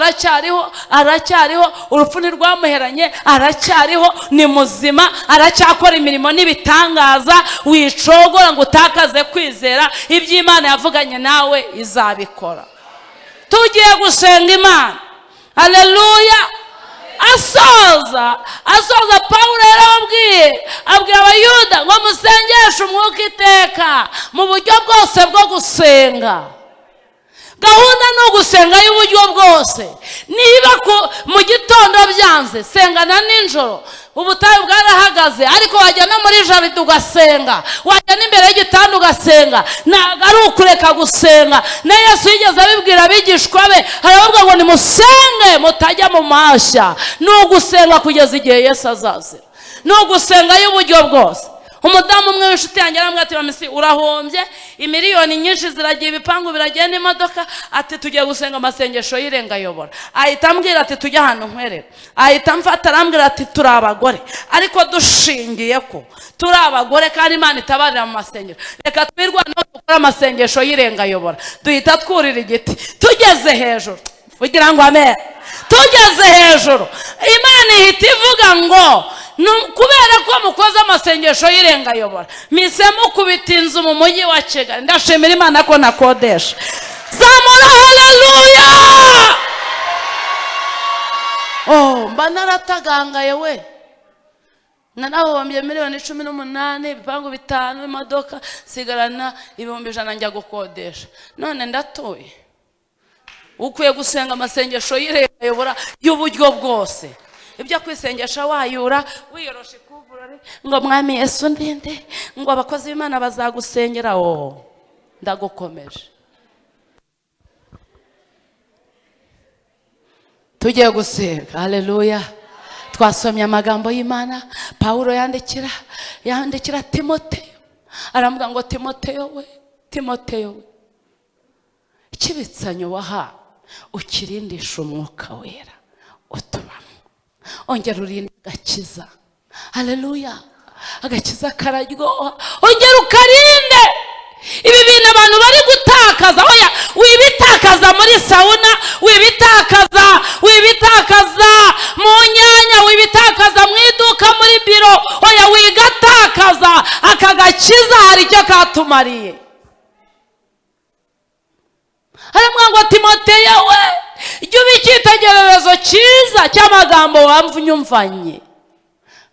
aracyariho urupfu ntirwamuheranye, aracyariho, ni muzima, aracyakora imirimo n'ibitangaza. Wicogora ngo utakaze kwizera, iby'Imana yavuganye nawe izabikora. Tugiye gusenga Imana. Haleluya. Asoza Pawulo yarababwiye, abwira abayuda ngo musengeshe umwuka iteka mu buryo bwose bwo gusenga. Gahunda ni ugusenga y'uburyo bwose. Niba mu gitondo byanze, senga na nijoro. Ubutayu bwarahagaze ariko wajya no muri jaride ugasenga, wajya n'imbere y'igitanda ugasenga. Ntabwo ari ukureka gusenga. Na Yesu yigeze abibwira abigishwa be, aravuga ngo nimusenge mutajya mu mahashya. Ni ugusenga kugeza igihe Yesu azazira. Ni ugusenga y'uburyo bwose. Umudamu umwe w'inshuti yanjye arambwira ati Misi urahombye, imiliyoni nyinshi ziragiye, ibipangu biragiye n'imodoka, ati tugiye gusenga amasengesho y'irenga yobora. Ahita ambwira ati tujya ahantu nkwerera. Ahita mfata arambwira ati turi abagore ariko dushingiye ko turi abagore kandi Imana itabarira mu masengesho, reka twirwaneho dukora amasengesho y'irenga yobora. Duhita twurira igiti, tugeze hejuru, kugira ngo amen, tugeze hejuru Imana ihita ivuga ngo kubera ko mukoze amasengesho y'irenga yobora, mise mukubita inzu mu mujyi wa Kigali. Ndashimira Imana ko nakodesha. Zamura haleluya. Mba naratagangaye we, nanahombye miliyoni 18, ibipangu 5, imodoka, sigarana 100,000 njya gukodesha. None ndatuye. Ukwiye gusenga amasengesho y'irenga yobora y'uburyo bwose. Ibyo kwisengesha wayura wiyoroshe kuvurare ngo Mwami Yesu ndinde, ngo abakozi b'Imana bazagusengera. Ndagukomeje. Tugiye gusenga. Haleluya. Twasomye amagambo y'Imana Pawulo yandikira Timoteyo. Aravuga ngo Timoteyo we, ikibitsanyo waha ukirindisha umwuka wera utubamo. Ongera urinde agakiza. Haleluya. Agakiza kararyoha. Ongera ukarinde ibi bintu abantu bari gutakaza. Wibitakaza muri sauna, wibitakaza mu nyanya, wibitakaza mu iduka, muri biro. Wigatakaza. Aka gakiza hari icyo katumariye. Haramwa ngo Timoteyo we, jya uba icyitegererezo cyiza cy'amagambo wamvanye.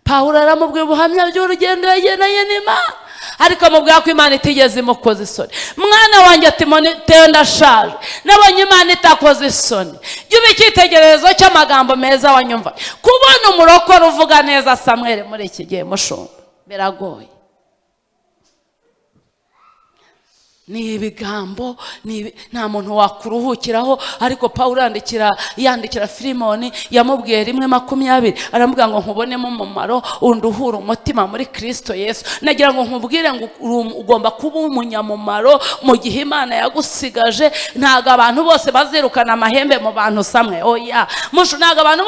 Pawulo aramubwira ubuhamya by'urugendo yagendanye n'Imana, ariko amubwira ko Imana itigeze imukoza isoni. Mwana wanjye Timoteyo ndashaje, nabonye Imana itakoze isoni. Jya uba icyitegererezo cy'amagambo meza wanyumva. Kubona umurokore uvuga neza Samweli muri iki gihe mushumba biragoye. Ni ibigambo, nta muntu wakuruhukiraho. Ariko Pawulo yandikira Filimoni, yamubwiye 1:20, aramubwira ngo nkubonemo umumaro, unduhura umutima muri Kristo Yesu. Nagira ngo nkubwire ngo ugomba kuba umunyamumaro mu gihe Imana yagusigaje. Ntago abantu bose bazirukana amahembe mu bantu samwe. Ntago abantu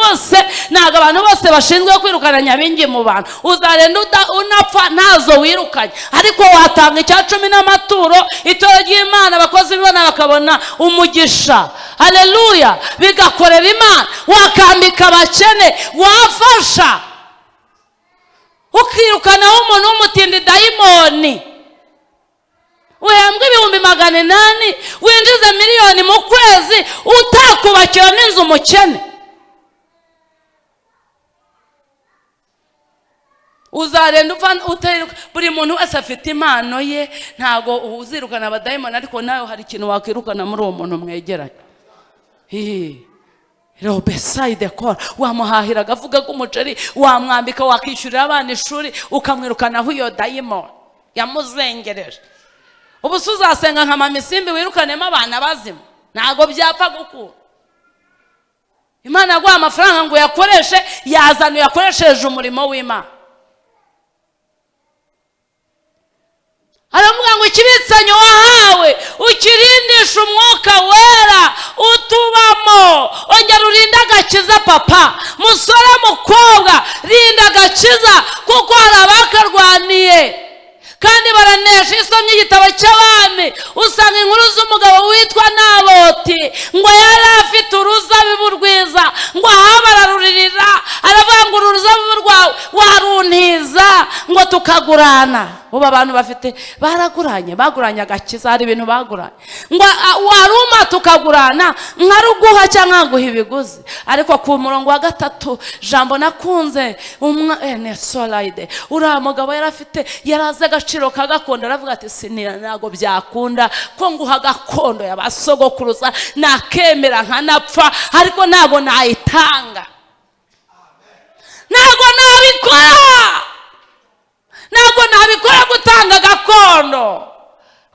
bose bashinzwe kwirukana nyabingi mu bantu. Uzarenda unapfa ntazo wirukanye, ariko watanga icya 10 n'amaturo, itora ry'Imana abakozi b'Imana bakabona umugisha. Haleluya. Bigakorera Imana. Wakambika abakene, wafasha, ukirukanaho umuntu w'umutindi dayimoni. Uhembwa 800,000, winjiza miliyoni mu kwezi, utakubakira n'inzu umukene. Uzarenda utariruka. Buri muntu wese afite impano ye, ntago uzirukana abadayimoni, ariko nawe hari ikintu wakirukana muri uwo muntu mwegeranye. Robeside kora, wamuhahira agavuga k'umuceri, wamwambika, wakishyurira abana ishuri, ukamwirukanaho iyo dayimoni yamuzengereje. Ubu uzasenga nka mama Isimbi wirukanemo abana bazima, ntago byapfa gukura. Imana yaguha amafaranga ngo yakoreshe, yazana yakoresheje umurimo w'Imana. Aravuga ngo ikibitsanyo wahawe ukirindisha umwuka wera utubamo. Ongera urinde agakiza papa, musore, mukobwa, rinda agakiza, kuko hari abakarwaniye kandi baranesha usomye igitabo cy'abami usanga inkuru z'umugabo witwa Naboti ngo yari afite uruzabibu rwiza ngo ahaba araruririra aravuga ngo uruzabibu rwawe waruntiza ngo tukagurana. ubu abantu bafite baguranye agakiza, hari ibintu baguranye ngo waruma tukagurana nkaruguha cyangwa nkaguha ibiguzi. ariko ku murongo wa 3 jambo nakunze NSABI uriya mugabo yari afite yaraze agaciro ka gakondo aravuga ati ntago byakunda ko nguha gakondo y'abasogokuruza nakemera nkanapfa ariko ntago nayitanga, ntago nabikora gutanga gakondo.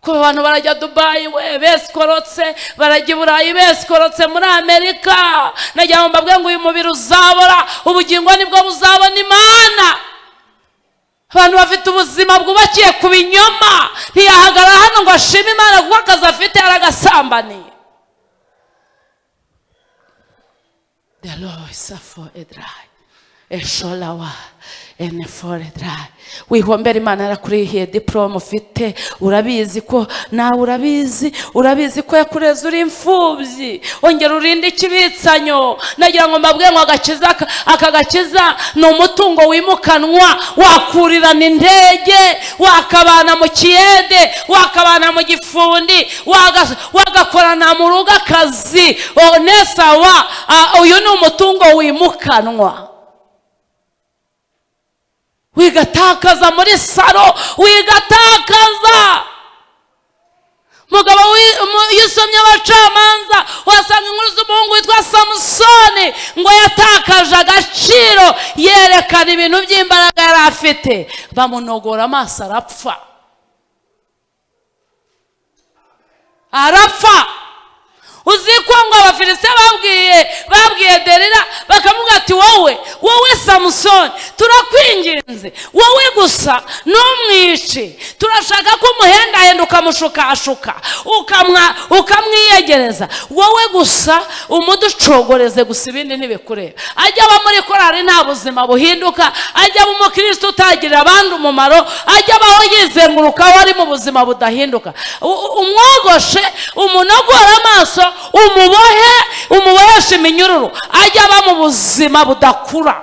kuba abantu barajya Dubai we beskorotse, barajya Burayi beskorotse, muri Amerika najya ngo mbabwe ngo uyu mubiri uzabora, ubugingo nibwo buzabona Imana. abantu bafite ubuzima bwubakiye ku binyoma, ntiyahagarara hano ngo ashime Imana kuko akazi afite aragasambaniye. The Lord is for a dry esholawa for a dry. wihombera Imana yarakurihiye diploma ufite, urabizi ko nawe urabizi ko yakureze uri imfubyi, ongera urinde ikibitsanyo. nagira ngo mbabwe ngo akagakiza ni umutungo wimukanwa, wakurirana indege, wakabana mu kiyede, wakabana mu gifundi, wagakorana mu rugo akazi. Nesawa uyu ni umutungo wimukanwa, wigatakaza muri saro, wigatakaza. mugabo yisomye abacamanza wasanga inkuru z'umuhungu witwa Samusoni ngo yatakaje agaciro yerekana ibintu by'imbaraga yari afite, bamunogora amaso arapfa. uziko ngo abafilisitiya babwiye Delila bakamuga ati wowe Samusoni turakwinginze, wowe gusa numwice, turashaka ko umuhendahenda ukamushukashuka ukamwiyegereza, wowe gusa umuducogoreze gusa, ibindi ntibikureba. ajya aba muri korari nta buzima buhinduka, ajya aba umukristo utagirira abandi umumaro, ajya abaho yizengurukaho ari mu buzima budahinduka. umwogoshe, umunogora amaso, umuboheshe iminyururu, ajya aba mu buzima budakura.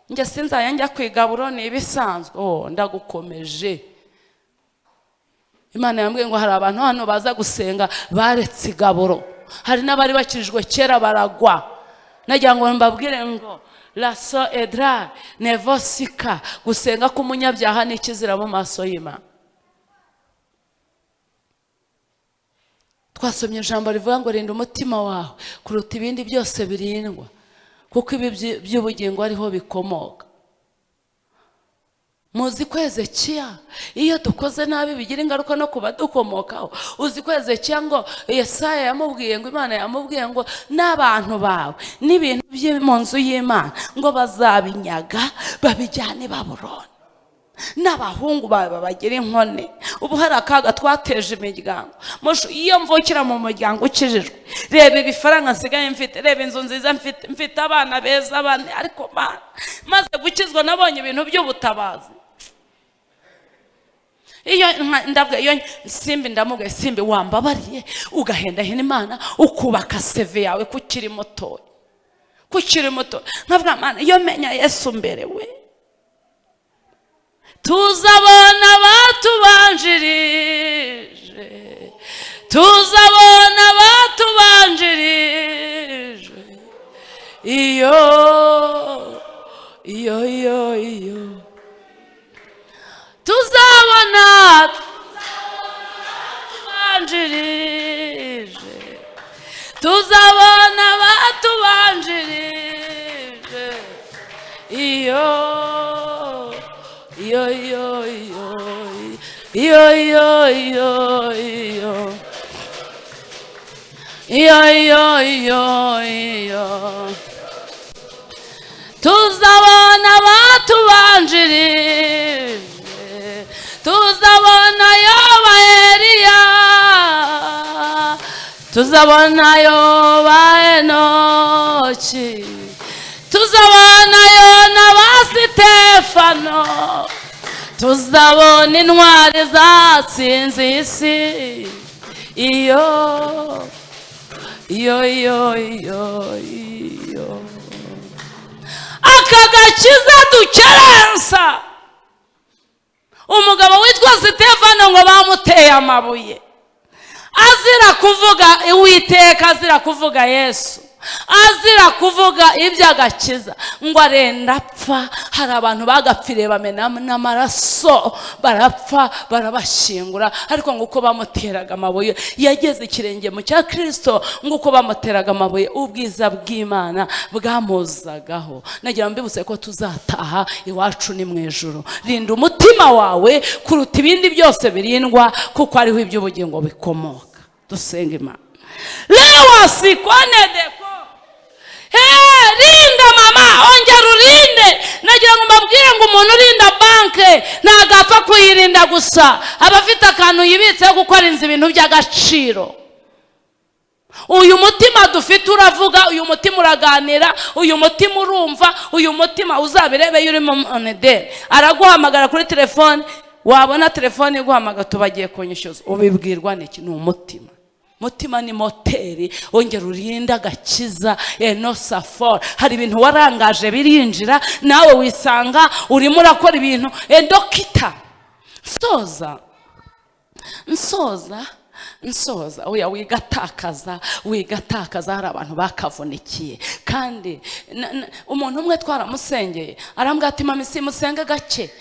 njye sinzaya njya kwigaburo ni ibisanzwe. ndagukomeje. Imana yambwiye ngo hari abantu hano baza gusenga baretse igaburo, hari n'abari bakijwe kera baragwa. nagira ngo mbabwire ngo laso edra nevosika, gusenga k'umunyabyaha ni ikizira mu maso y'Imana. twasomye ijambo rivuga ngo rinda umutima wawe kuruta ibindi byose birindwa, kuko ibi by'ubugingo ariho bikomoka. muzi ko Hezekiya iyo dukoze nabi bigira ingaruka no kuba dukomokaho. uzi ko Hezekiya ngo Yesaya yamubwiye ngo Imana yamubwiye ngo n'abantu bawe n'ibintu byo mu nzu y'Imana ngo bazabinyaga babijyane i Babuloni, n'abahungu bawe babagira inkone. ubu hari akaga twateje imiryango. iyo mvukira mu muryango ukijijwe, reba ibifaranga nsigaye mfite, reba inzu nziza mfite abana beza bane, ariko maze gukizwa nabonye ibintu by'ubutabazi. iyo Isimbi ndamubwiye, Isimbi wambabariye ugahendahena Imana ukubaka CV yawe kukiri muto, nkavuga Mana iyo menya Yesu mbere we, tuzabona batubanjirije, tuzabona batubanjirije, iyo tuzabona batubanjirije, tuzabona batubanjirije, iyo tuzabona batubanjirije, tuzabona yoba Eliya, tuzabona yoba Enoki, tuzabona Yona ba Sitefano, tuzabona intwari zatsinze isi. Iyo aka gakiza dukerensa. Umugabo witwa Stefano ngo bamuteye amabuye azira kuvuga Uwiteka, azira kuvuga Yesu, azira kuvuga iby'agakiza, ngo arenda apfa. Hari abantu bagapfiriye bamena n'amaraso, barapfa barabashingura. Ariko ngo uko bamuteraga amabuye yageze ikirenge mu cya Kristo, ngo uko bamuteraga amabuye ubwiza bw'Imana bwamuzagaho. Nagira mbibutse ko tuzataha iwacu ni mu ijuru. Rinda umutima wawe kuruta ibindi byose birindwa, kuko ariho iby'ubugingo bikomoka. Dusenga Imana. Lewa sikonedeko. Rinda mama, ongera urinde. Nagira ngo mbabwire ngo umuntu urinda banke ntabwo apfa kuyirinda gusa, aba afite akantu yibitseho gukora ibintu by'agaciro. Uyu mutima dufite uravuga, uyu mutima uraganira, uyu mutima urumva, uyu mutima uzabirebe yuri mu onede. Araguhamagara kuri telefone, wabona telefone iguhamagara tubagiye kunyishyuza, ubibwirwa n'iki? Ni umutima. Mutima ni moteri. Ongera urinda agakiza. No safor. Hari ibintu warangaje birinjira, nawe wisanga urimo urakora ibintu. Dokita nsoza oya wigatakaza. Hari abantu bakavunikiye. Kandi umuntu umwe twaramusengeye arambwira ati mama simusenge gake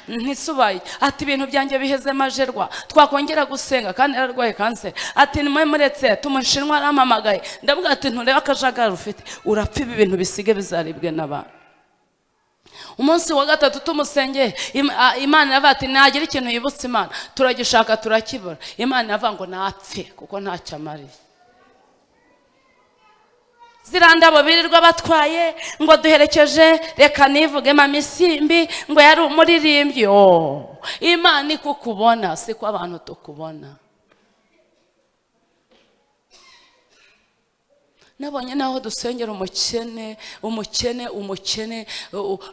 ntisubaye, ati ibintu byanjye biheze majerwa, twakongera gusenga. Kandi ararwaye kanseri. Ati nimwe muretse tumushinwa aramamagaye. Ndavuga ati ntureba akajagari ufite, urapfa ibi bintu bisige bizaribwe n'abantu. Umunsi wa gatatu tumusengeye, Imana yavuga ati nagira ikintu yibutse Imana, turagishaka turakibura. Imana yavuga ngo napfe kuko ntacyo amariye. Zirandabo birirwa batwaye ngo duherekeje, reka nivuge mama Isimbi ngo yari umuririmbyi. Imana ikukubona siko abantu tukubona. Nabonye naho dusengera umukene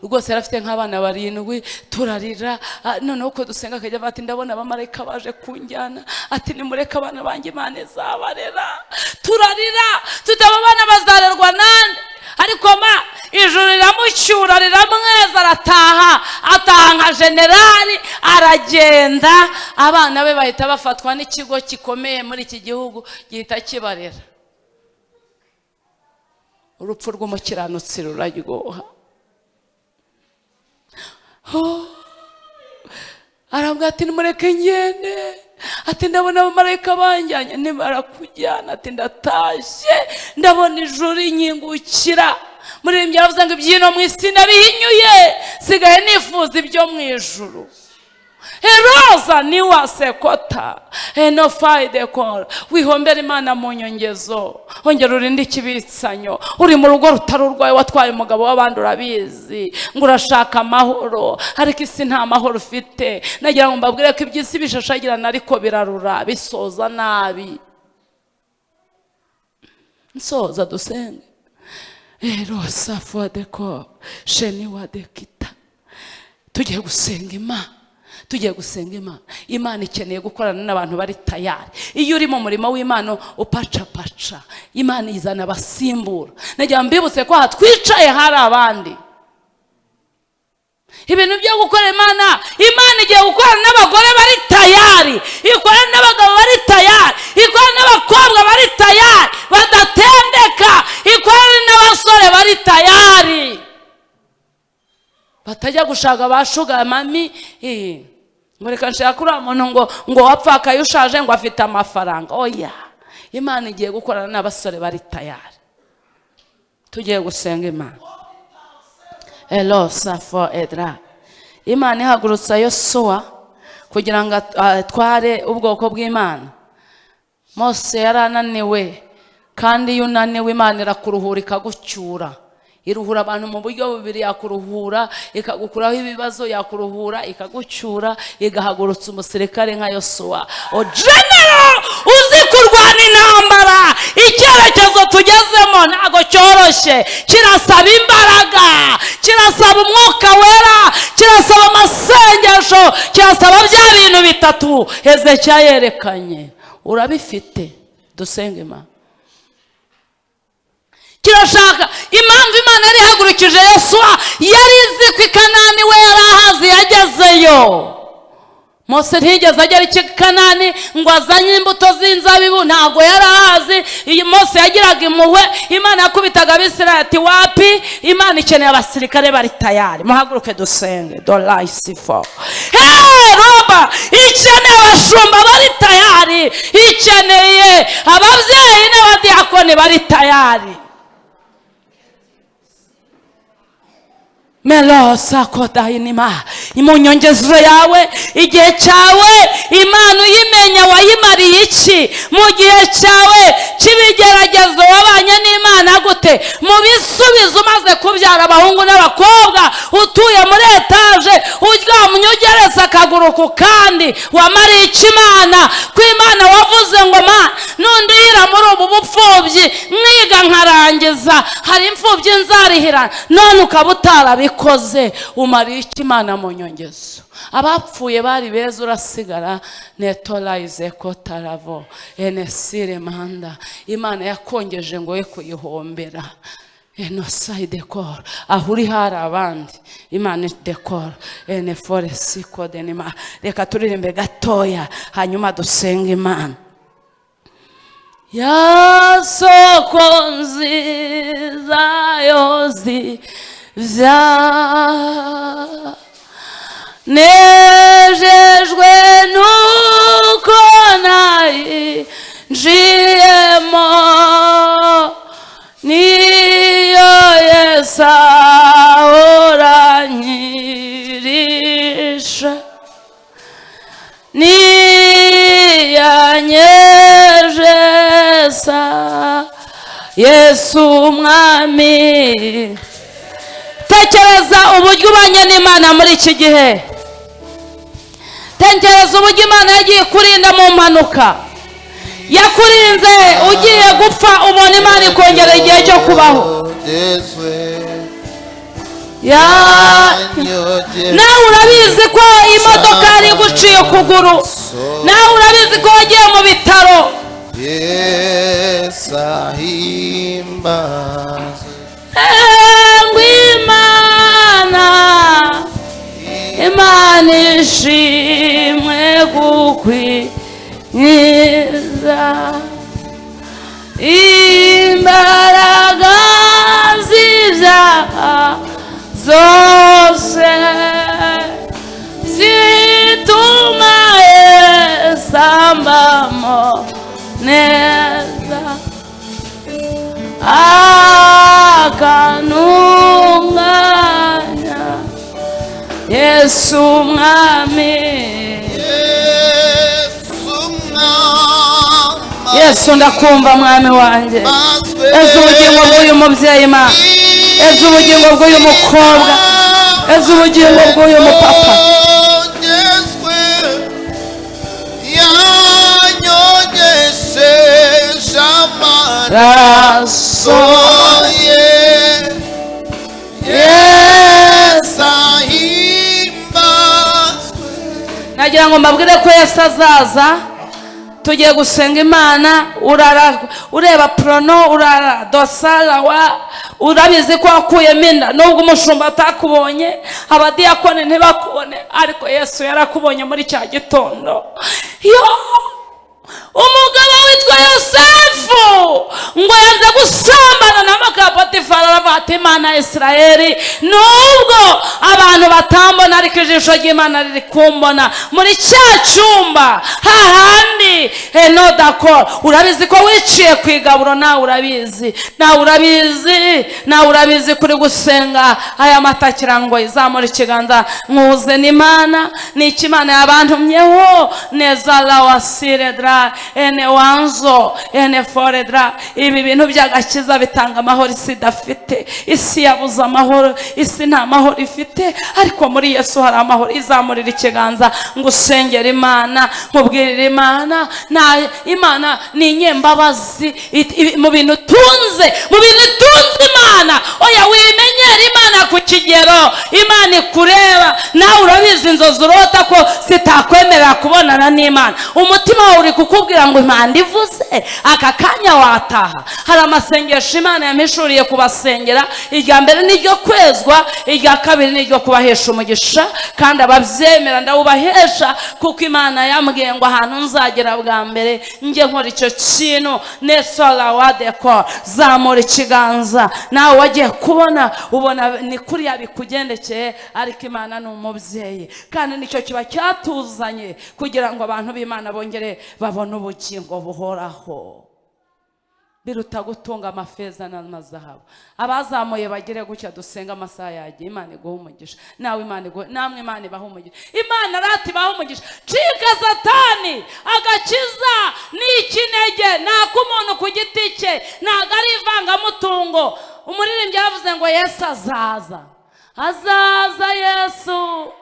rwose yarafite nk'abana 7 turarira. Noneho uko dusenga akajya ati ndabona abamarayika baje kunjyana, ati nimureke abana banjye Imana izabarera. Turarira tutaba abana bazarerwa nande. Ariko ijuru riramucyura riramweza, ataha nka generali aragenda. Abana be bahita bafatwa n'ikigo gikomeye muri iki gihugu gihita kibarera. Urupfu rw'umukiranutsi ruraryoha. Arambwira ati nimureke ngende, ati ndabona abamarayika banjyanye. Nibarakujyana, ati ndatashye ndabona ijuru inyingukira. Muririmbyi yaravuze ngo ibyino mu isi nabihinyuye, sigaye nifuza ibyo mu ijuru. Heroza ni wasekota no faide kora. Wihombera Imana mu nyongezo. Ongera urinde ikibitsanyo. Uri mu rugo rutari urwaye, watwaye umugabo w'abandi urabizi, ngo urashaka amahoro, ariko isi nta mahoro ufite. Nagira ngo mbabwire ko iby'isi bishashagirana ariko birarura, bisoza nabi. Nsoza dusenge. Erosa fodeko sheni wadekita. Tugiye gusenga Imana. Imana ikeneye gukorana n'abantu bari tayari. Iyo uri mu murimo w'Imana upaca, Imana izana abasimbura. Nagira mbibutse ko hatwicaye hari abandi. Ibintu byo gukora Imana igiye gukorana n'abagore bari tayari, ikorana n'abagabo bari tayari, ikorana n'abakobwa bari tayari badatendeka, ikorana n'abasore bari tayari batajya gushaka bashuga mami. Mureka nshaka kuri umuntu ngo wapfakaye ushaje ngo afite amafaranga. Oya, Imana igiye gukorana n'abasore bari tayari. Tugiye gusenga Imana. Elo safo edra. Imana ihagurutsa Yosuwa kugira ngo atware ubwoko bw'Imana. Mose yarananiwe, kandi iyo unaniwe Imana irakuruhura ikagucyura. Iruhura abantu mu buryo bubiri, yakuruhura ikagukuraho ibibazo, yakuruhura ikagucyura, igahagurutsa umusirikare nka Yosuwa. General uzi kurwana intambara. Icyerekezo tugezemo ntago cyoroshye, kirasaba imbaraga, kirasaba umwuka wera, kirasaba amasengesho, kirasaba bya bintu bitatu Hezekiya yerekanye. Urabifite? Dusenge Imana. Kirashaka impamvu Imana yari ihagurukije Yesuwa, yari izi ko i Kanani we yari ahazi yagezeyo. Mose ntiyigeze agera i Kanani ngo azanye imbuto z'inzabibu, ntago yari ahazi. Iyi Mose yagiraga impuhwe, Imana yakubitaga Abisirayeli ati wapi, Imana ikeneye abasirikare bari tayari, muhaguruke dusenge. Doraisifo roba ikeneye abashumba bari tayari, ikeneye ababyeyi n'abadiyakoni bari tayari. Melosa kodayinima, mu nyongezo yawe, igihe cyawe Imana uyimenya wayimariye iki? Mu gihe cyawe cy'ibigeragezo wabanye n'Imana gute? Mu bisubizo umaze kubyara abahungu n'abakobwa, utuye muri etaje, uryamye ugeretse akaguru ku kandi, wamariye iki Imana? Ko Imana wavuze ngo ma nundira muri ubu bupfubyi mwiga nkarangiza, hari imfubyi nzarihira, none ukaba utarabikoze. Umariye iki Imana mu nyongezo? Abapfuye bari beza urasigara. Netolaize kotaravo enesire manda. Imana yakongeje ngo ye kuyihombera. Enosai dekor ahuri hari abandi, Imana dekor ene foresi kodenima. Reka turirimbe gatoya hanyuma dusenga Imana. Ya soko nziza yozi vya nejejwe nuko nayinjiyemo, niyo Yesu oranyirisha, niyanyejesa Yesu umwami. Tekereza uburyo ubanye n'Imana muri iki gihe. Tekereza uburyo Imana yagiye kurinda mu mpanuka, yakurinze ugiye gupfa, ubona Imana ikongera igihe cyo kubaho. Nawe urabizi ko imodoka yari guciye ukuguru, nawe urabizi ko wagiye mu bitaro. Imana ishimwe kukwiza, imbaraga z'ibyaha zose zituma Yesu ambamo neza, akanunganya Yesu mwami. Yesu ndakumva mwami wanjye. Yesu ubugingo bw'uyu mubyeyi Imana, Yesu ubugingo bw'uyu mukobwa, Yesu ubugingo bw'uyu mupapa. Nagira ngo mbabwire ko Yesu azaza. Tugiye gusenga Imana, ureba prono, urara dosala wa, urabizi ko wakuyemo inda, nubwo umushumba atakubonye, abadiyakoni ntibakubone, ariko Yesu yarakubonye muri cya gitondo. Umugabo witwa Yosefu ngo yaza gusambana na Potifari, aravuga ati Imana Isirayeli, nubwo abantu batambona ariko ijisho ry'Imana riri kumbona muri cya cyumba hahandi enodako. Urabizi ko wiciye ku igaburo, nawe urabizi, nawe urabizi kuri gusenga aya matakira ngo izamura ikiganza nkuze n'Imana. Ni ikimana yabantumyeho neza la wasiredra ene wanzo ene foredra. Ibi bintu by'agakiza bitanga amahoro isi idafite. Isi yabuze amahoro, isi nta mahoro ifite, ariko muri Yesu hari amahoro. Izamurira ikiganza ngo usengere Imana, nkubwirire Imana. Imana ni inyembabazi mu bintu tunze, mu bintu tunze Imana. Oya wimenyera Imana ku kigero Imana ikureba. Nawe urabizi inzozi urota ko zitakwemerera kubonana n'Imana. Umutima wawe uri kukubwira ngo Imana ivuze aka kanya wataha. Hari amasengesho Imana yamishuriye kubasengera. Irya mbere niryo kwezwa, irya kabiri niryo kubahesha umugisha, kandi ababyemera ndawubahesha, kuko Imana yambwiye ngo ahantu nzagera bwa mbere njye nkora icyo kintu. Nesala wa decor, zamura ikiganza. Nawe wagiye kubona, ubona ni kuriya bikugendekeye, ariko Imana ni umubyeyi, kandi nicyo kiba cyatuzanye kugira ngo abantu b'Imana bongere babone ubugingo buhoraho. Biruta gutunga amafeza n'amazahabu. Abazamuye bagire gutya dusenga amasaha yagiye. Imana iguha umugisha. Namwe Imana ibaha umugisha. Imana rati ibaha umugisha. Cika Satani, agakiza ni ikinege, nako umuntu ku giti cye, ntago ari ivangamutungo. Umuririmbyi yavuze ngo Yesu azaza. Azaza Yesu,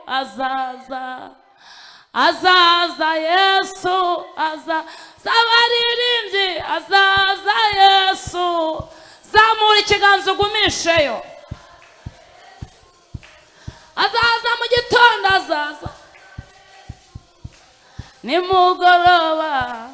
azaza. Azaza Yesu, azaza. Abaririmbyi, azaza Yesu. Zamura ikiganza ugumisheyo. Azaza mu gitondo, azaza nimugoroba.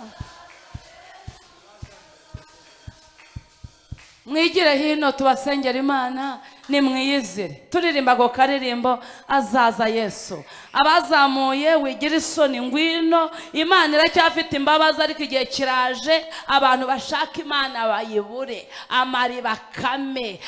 Mwigire hino tubasengera Imana, nimwiyizire. Turirimba go karirimbo azaza Yesu. Abazamuye wigira isoni ngwino. Imana iracyafite imbabazi, ariko igihe kiraje abantu bashaka Imana bayibure. Amari bakame,